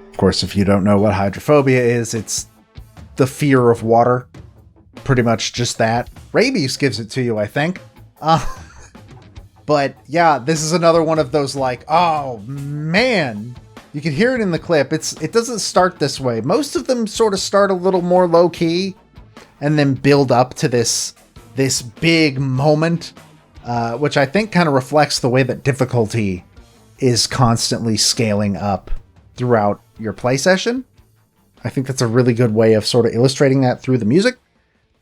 S1: Of course, if you don't know what hydrophobia is, it's the fear of water. Pretty much just that. Rabies gives it to you, I think. But yeah, this is another one of those like, oh man, you can hear it in the clip. It doesn't start this way. Most of them sort of start a little more low key and then build up to this big moment, which I think kind of reflects the way that difficulty is constantly scaling up throughout your play session. I think that's a really good way of sort of illustrating that through the music.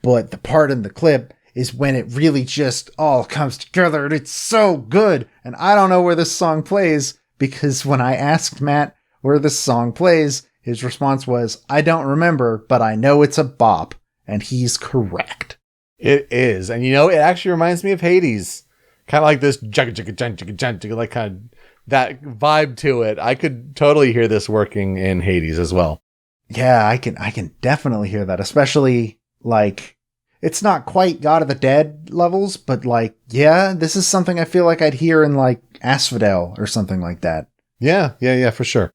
S1: But the part in the clip is when it really just all comes together, and it's so good. And I don't know where this song plays, because when I asked Matt where this song plays, his response was, I don't remember, but I know it's a bop. And he's correct.
S2: It is. And you know, it actually reminds me of Hades. Kind of like this like kind of that vibe to it. I could totally hear this working in Hades as well.
S1: Yeah, I can definitely hear that, especially like it's not quite God of the Dead levels, but like, yeah, this is something I feel like I'd hear in like Asphodel or something like that.
S2: Yeah, for sure.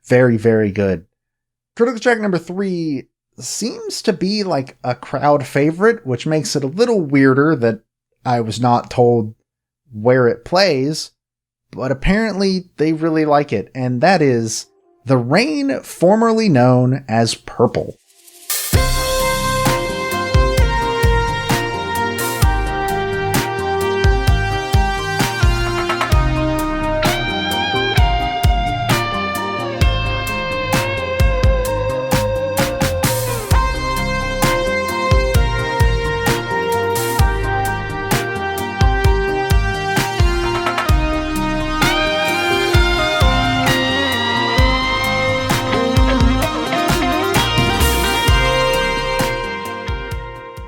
S1: Very, very good. Critical track number 3 seems to be like a crowd favorite, which makes it a little weirder that I was not told where it plays, but apparently they really like it, and that is The Rain, formerly known as Purple.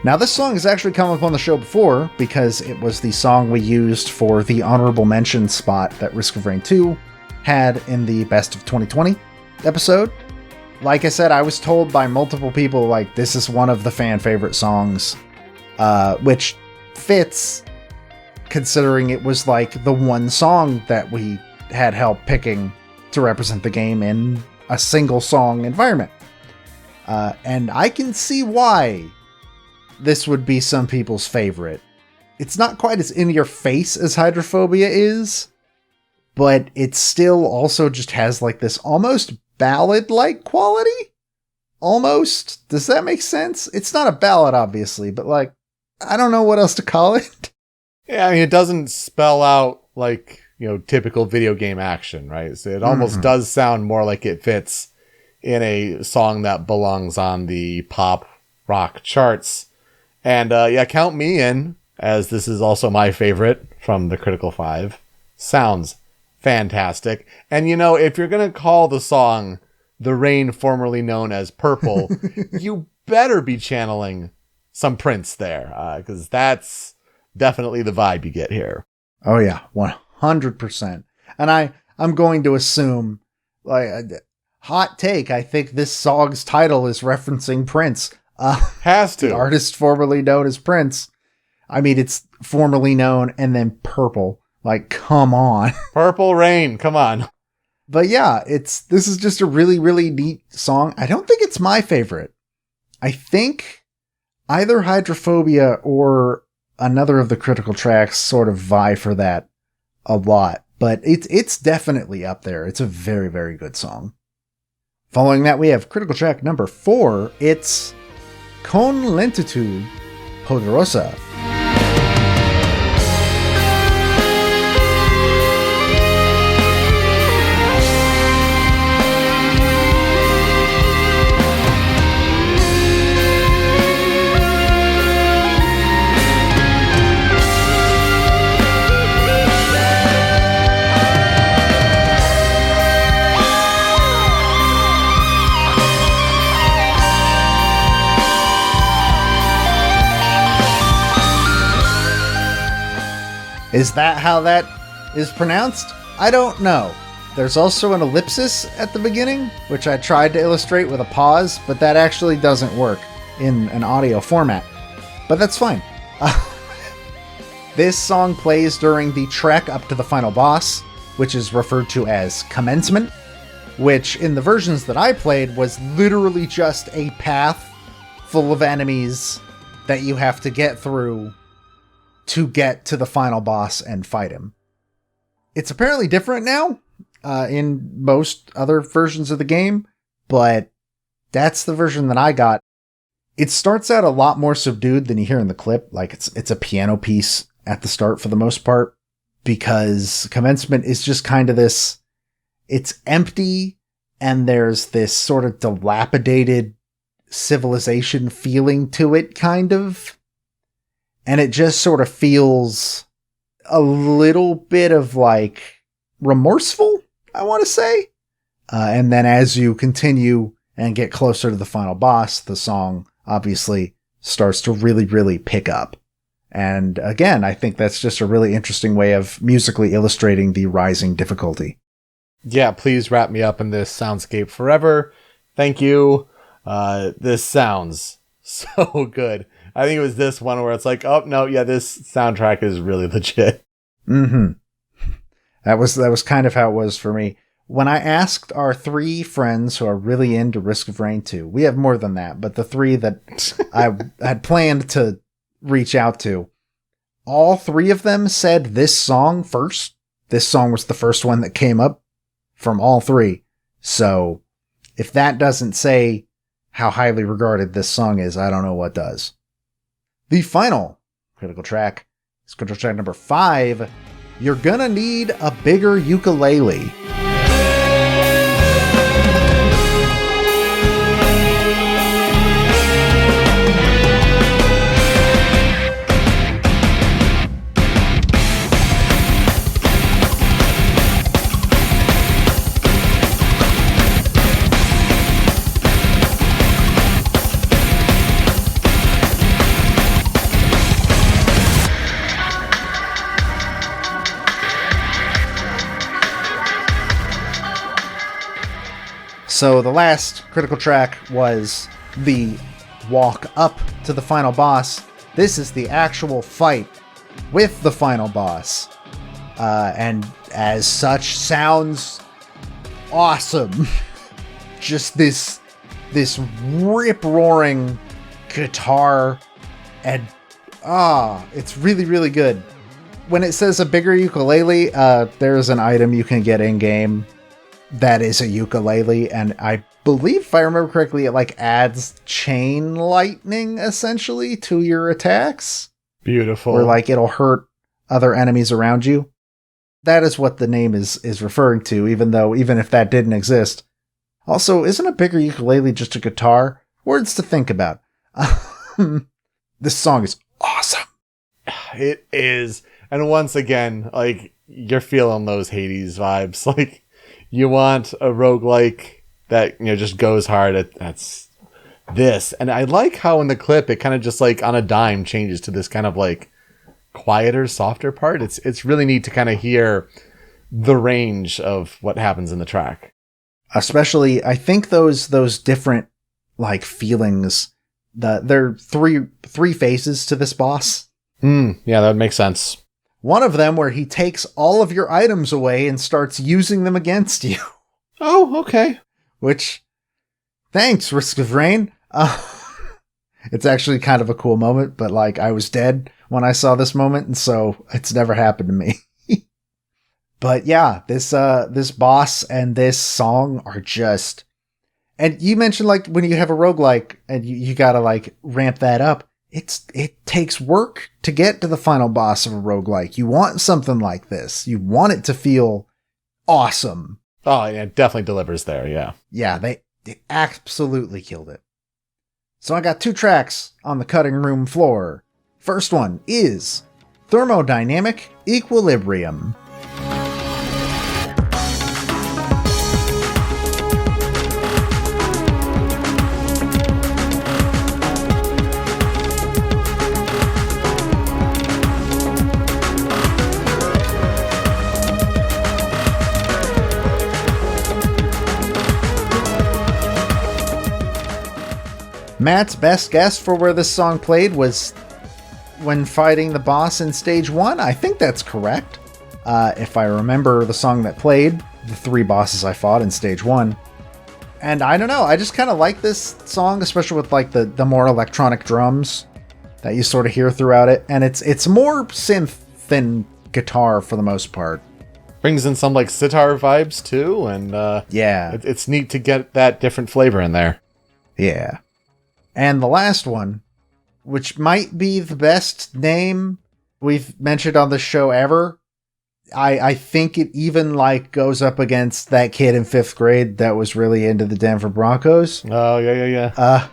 S1: Now, this song has actually come up on the show before because it was the song we used for the honorable mention spot that Risk of Rain 2 had in the Best of 2020 episode. Like I said, I was told by multiple people, like, this is one of the fan favorite songs, which fits considering it was like the one song that we had help picking to represent the game in a single song environment. And I can see why this would be some people's favorite. It's not quite as in your face as Hydrophobia is, but it still also just has like this almost ballad-like quality? Almost? Does that make sense? It's not a ballad, obviously, but like, I don't know what else to call it.
S2: Yeah, I mean, it doesn't spell out like, typical video game action, right? So it almost does sound more like it fits in a song that belongs on the pop rock charts. And count me in, as this is also my favorite from the Critical 5. Sounds fantastic. And if you're going to call the song The Rain, formerly known as Purple, you better be channeling some Prince there, because that's definitely the vibe you get here.
S1: Oh yeah, 100%. And I'm going to assume, like, hot take, I think this song's title is referencing Prince.
S2: Has to.
S1: The artist formerly known as Prince. I mean, it's formerly known and then Purple. Like, come on.
S2: Purple Rain, come on.
S1: But yeah, this is just a really, really neat song. I don't think it's my favorite. I think either Hydrophobia or another of the Critical tracks sort of vie for that a lot. But it's definitely up there. It's a very, very good song. Following that, we have Critical track number 4. It's Con Lentitud Poderosa. Is that how that is pronounced? I don't know. There's also an ellipsis at the beginning, which I tried to illustrate with a pause, but that actually doesn't work in an audio format. But that's fine. This song plays during the trek up to the final boss, which is referred to as Commencement, which in the versions that I played was literally just a path full of enemies that you have to get through to get to the final boss and fight him. It's apparently different now in most other versions of the game, but that's the version that I got. It starts out a lot more subdued than you hear in the clip. Like it's a piano piece at the start for the most part, because Commencement is just kind of this, it's empty and there's this sort of dilapidated civilization feeling to it, kind of. And it just sort of feels a little bit of like remorseful, I want to say. And then as you continue and get closer to the final boss, the song obviously starts to really, really pick up. And again, I think that's just a really interesting way of musically illustrating the rising difficulty.
S2: Yeah, please wrap me up in this soundscape forever. Thank you. This sounds so good. I think it was this one where it's like, oh, no, yeah, this soundtrack is really legit.
S1: Mm-hmm. That was kind of how it was for me. When I asked our 3 friends who are really into Risk of Rain 2, we have more than that, but the 3 that I had planned to reach out to, all 3 of them said this song first. This song was the first one that came up from all 3. So if that doesn't say how highly regarded this song is, I don't know what does. The final critical track is critical track number 5. You're gonna need a bigger ukulele. So the last critical track was the walk up to the final boss. This is the actual fight with the final boss. And as such, sounds awesome. Just this rip-roaring guitar, and it's really, really good. When it says a bigger ukulele, there's an item you can get in-game that is a ukulele, and I believe, if I remember correctly, it like adds chain lightning essentially to your attacks.
S2: Beautiful.
S1: Or like it'll hurt other enemies around you. That is what the name is referring to, even if that didn't exist. Also, isn't a bigger ukulele just a guitar? Words to think about. This song is awesome.
S2: It is. And once again, like, you're feeling those Hades vibes. Like, you want a roguelike that, just goes hard. That's this. And I like how in the clip, it kind of just like on a dime changes to this kind of like quieter, softer part. It's really neat to kind of hear the range of what happens in the track.
S1: Especially, I think those different like feelings, there are three phases to this boss.
S2: Yeah, that would make sense.
S1: One of them where he takes all of your items away and starts using them against you.
S2: Oh, okay.
S1: Which, thanks, Risk of Rain. It's actually kind of a cool moment, but like I was dead when I saw this moment, and so it's never happened to me. But yeah, this boss and this song are just... And you mentioned like when you have a roguelike and you gotta like ramp that up. It takes work to get to the final boss of a roguelike. You want something like this. You want it to feel awesome.
S2: Oh, yeah, it definitely delivers there, yeah.
S1: Yeah, they absolutely killed it. So I got 2 tracks on the cutting room floor. First one is Thermodynamic Equilibrium. Matt's best guess for where this song played was when fighting the boss in stage 1. I think that's correct. If I remember the song that played, the 3 bosses I fought in stage 1. And I don't know, I just kind of like this song, especially with like the more electronic drums that you sort of hear throughout it. And it's more synth than guitar for the most part.
S2: Brings in some like sitar vibes too, and
S1: yeah,
S2: it's neat to get that different flavor in there.
S1: Yeah. And the last one, which might be the best name we've mentioned on the show ever. I think it even like goes up against that kid in 5th grade that was really into the Denver Broncos.
S2: Oh, yeah.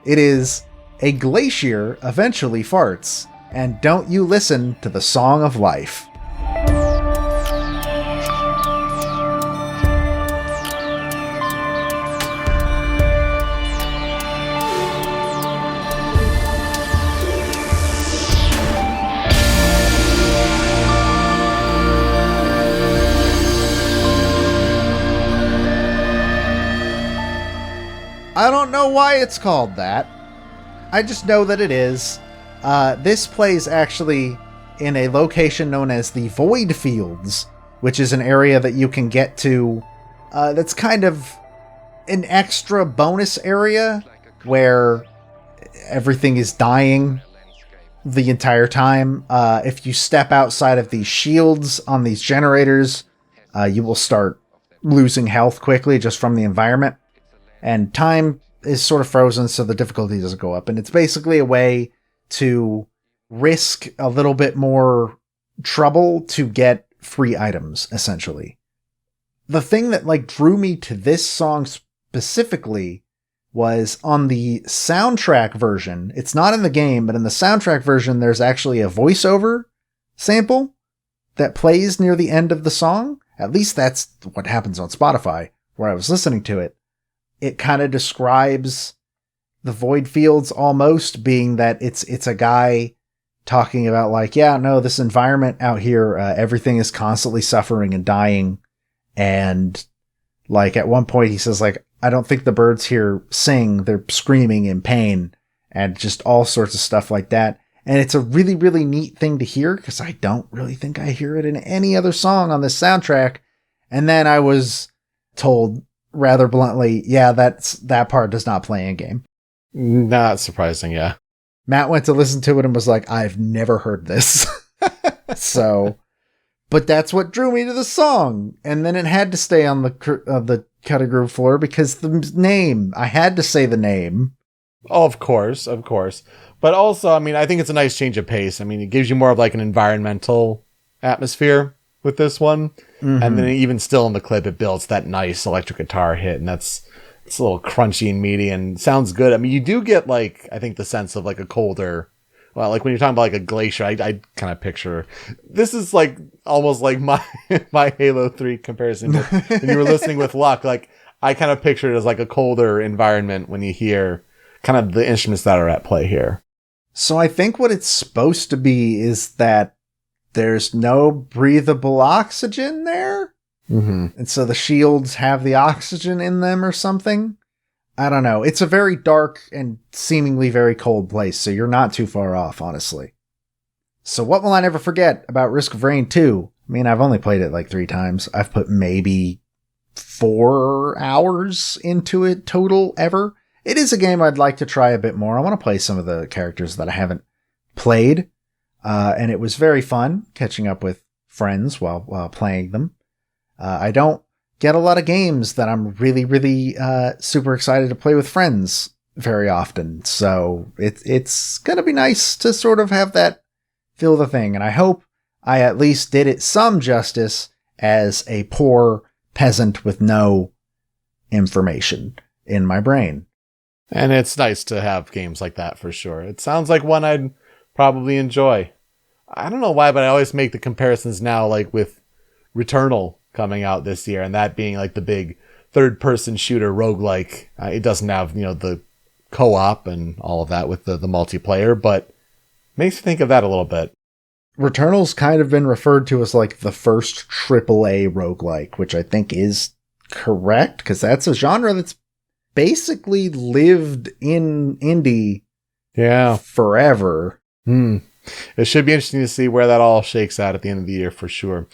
S1: It is A Glacier Eventually Farts, and Don't You Listen to the Song of Life. I don't know why it's called that. I just know that it is. This plays actually in a location known as the Void Fields, which is an area that you can get to that's kind of an extra bonus area where everything is dying the entire time. If you step outside of these shields on these generators, you will start losing health quickly just from the environment. And time is sort of frozen, so the difficulty doesn't go up. And it's basically a way to risk a little bit more trouble to get free items, essentially. The thing that drew me to this song specifically was on the soundtrack version. It's not in the game, but in the soundtrack version, there's actually a voiceover sample that plays near the end of the song. At least that's what happens on Spotify, where I was listening to it. It kind of describes the void fields almost, being that it's a guy talking about this environment out here, everything is constantly suffering and dying. And at one point he says I don't think the birds here sing, they're screaming in pain, and just all sorts of stuff like that. And it's a really, really neat thing to hear, because I don't really think I hear it in any other song on this soundtrack. And then I was told rather bluntly, that part does not play in game.
S2: Not surprising, yeah.
S1: Matt went to listen to it and was like, I've never heard this. So, but that's what drew me to the song. And then it had to stay on the Cut a Groove floor because the name, I had to say the name.
S2: Oh, of course. But also, I think it's a nice change of pace. It gives you more of an environmental atmosphere with this one. Mm-hmm. And then even still in the clip, it builds that nice electric guitar hit. And it's a little crunchy and meaty and sounds good. You do get I think the sense of a colder, well, when you're talking about a glacier, I kind of picture, this is almost like my Halo 3 comparison. When you were listening with Luck, I kind of picture it as a colder environment when you hear kind of the instruments that are at play here.
S1: So I think what it's supposed to be is that there's no breathable oxygen there.
S2: Mm-hmm.
S1: And so the shields have the oxygen in them or something. I don't know. It's a very dark and seemingly very cold place, so you're not too far off, honestly. So what will I never forget about Risk of Rain 2? I've only played it 3 times. I've put maybe 4 hours into it total ever. It is a game I'd like to try a bit more. I want to play some of the characters that I haven't played. And it was very fun catching up with friends while playing them. I don't get a lot of games that I'm really, really super excited to play with friends very often. So it's going to be nice to sort of have that feel the thing. And I hope I at least did it some justice as a poor peasant with no information in my brain.
S2: And it's nice to have games like that for sure. It sounds like one I'd probably enjoy. I don't know why, but I always make the comparisons now, with Returnal coming out this year, and that being the big third-person shooter roguelike. It doesn't have, the co-op and all of that with the multiplayer, but makes me think of that a little bit.
S1: Returnal's kind of been referred to as the first AAA roguelike, which I think is correct, because that's a genre that's basically lived in indie forever.
S2: It should be interesting to see where that all shakes out at the end of the year for sure.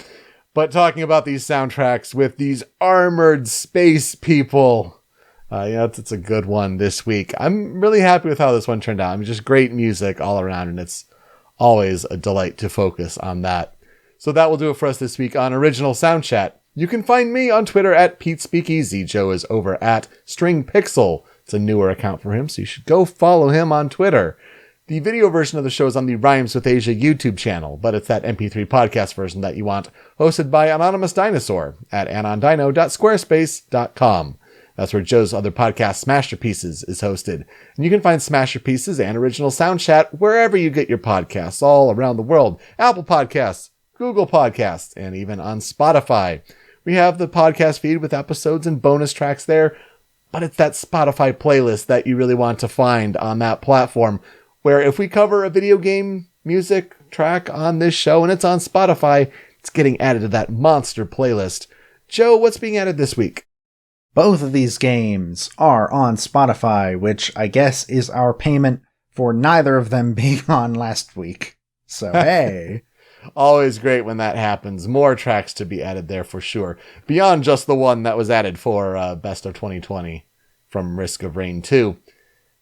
S2: But talking about these soundtracks with these armored space people, it's a good one this week. I'm really happy with how this one turned out. Just great music all around, and it's always a delight to focus on that. So that will do it for us this week on Original Soundchat. You can find me on Twitter at PeteSpeakeasy. Joe is over at StringPixel. It's a newer account for him, so you should go follow him on Twitter. The video version of the show is on the Rhymes with Asia YouTube channel, but it's that MP3 podcast version that you want, hosted by Anonymous Dinosaur at anondino.squarespace.com. That's where Joe's other podcast, Smasherpieces, is hosted. And you can find Smasherpieces and Original Soundchat wherever you get your podcasts all around the world. Apple Podcasts, Google Podcasts, and even on Spotify. We have the podcast feed with episodes and bonus tracks there, but it's that Spotify playlist that you really want to find on that platform, where if we cover a video game music track on this show and it's on Spotify, it's getting added to that monster playlist. Joe, what's being added this week?
S1: Both of these games are on Spotify, which I guess is our payment for neither of them being on last week. So, hey.
S2: Always great when that happens. More tracks to be added there for sure. Beyond just the one that was added for Best of 2020 from Risk of Rain 2.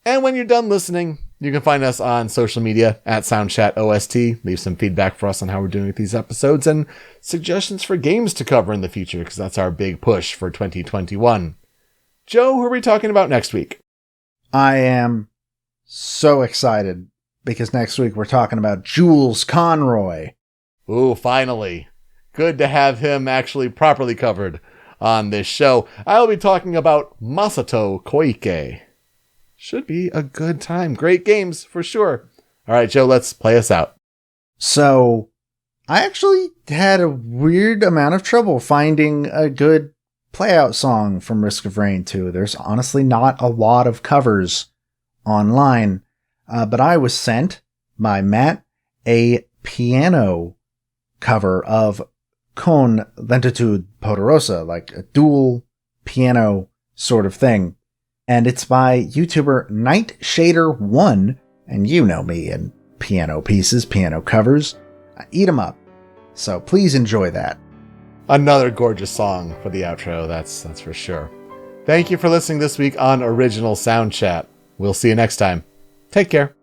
S2: And when you're done listening, you can find us on social media at Soundchat OST. Leave some feedback for us on how we're doing with these episodes and suggestions for games to cover in the future, because that's our big push for 2021. Joe, who are we talking about next week?
S1: I am so excited because next week we're talking about Jules Conroy.
S2: Ooh, finally. Good to have him actually properly covered on this show. I'll be talking about Masato Koike. Should be a good time. Great games, for sure. All right, Joe, let's play us out.
S1: So, I actually had a weird amount of trouble finding a good playout song from Risk of Rain 2. There's honestly not a lot of covers online, but I was sent by Matt a piano cover of Con Lentitude Poderosa, like a dual piano sort of thing. And it's by YouTuber Nightshader1, and you know me and piano pieces, piano covers. I eat 'em up. So please enjoy that.
S2: Another gorgeous song for the outro, that's for sure. Thank you for listening this week on Original Sound Chat. We'll see you next time. Take care.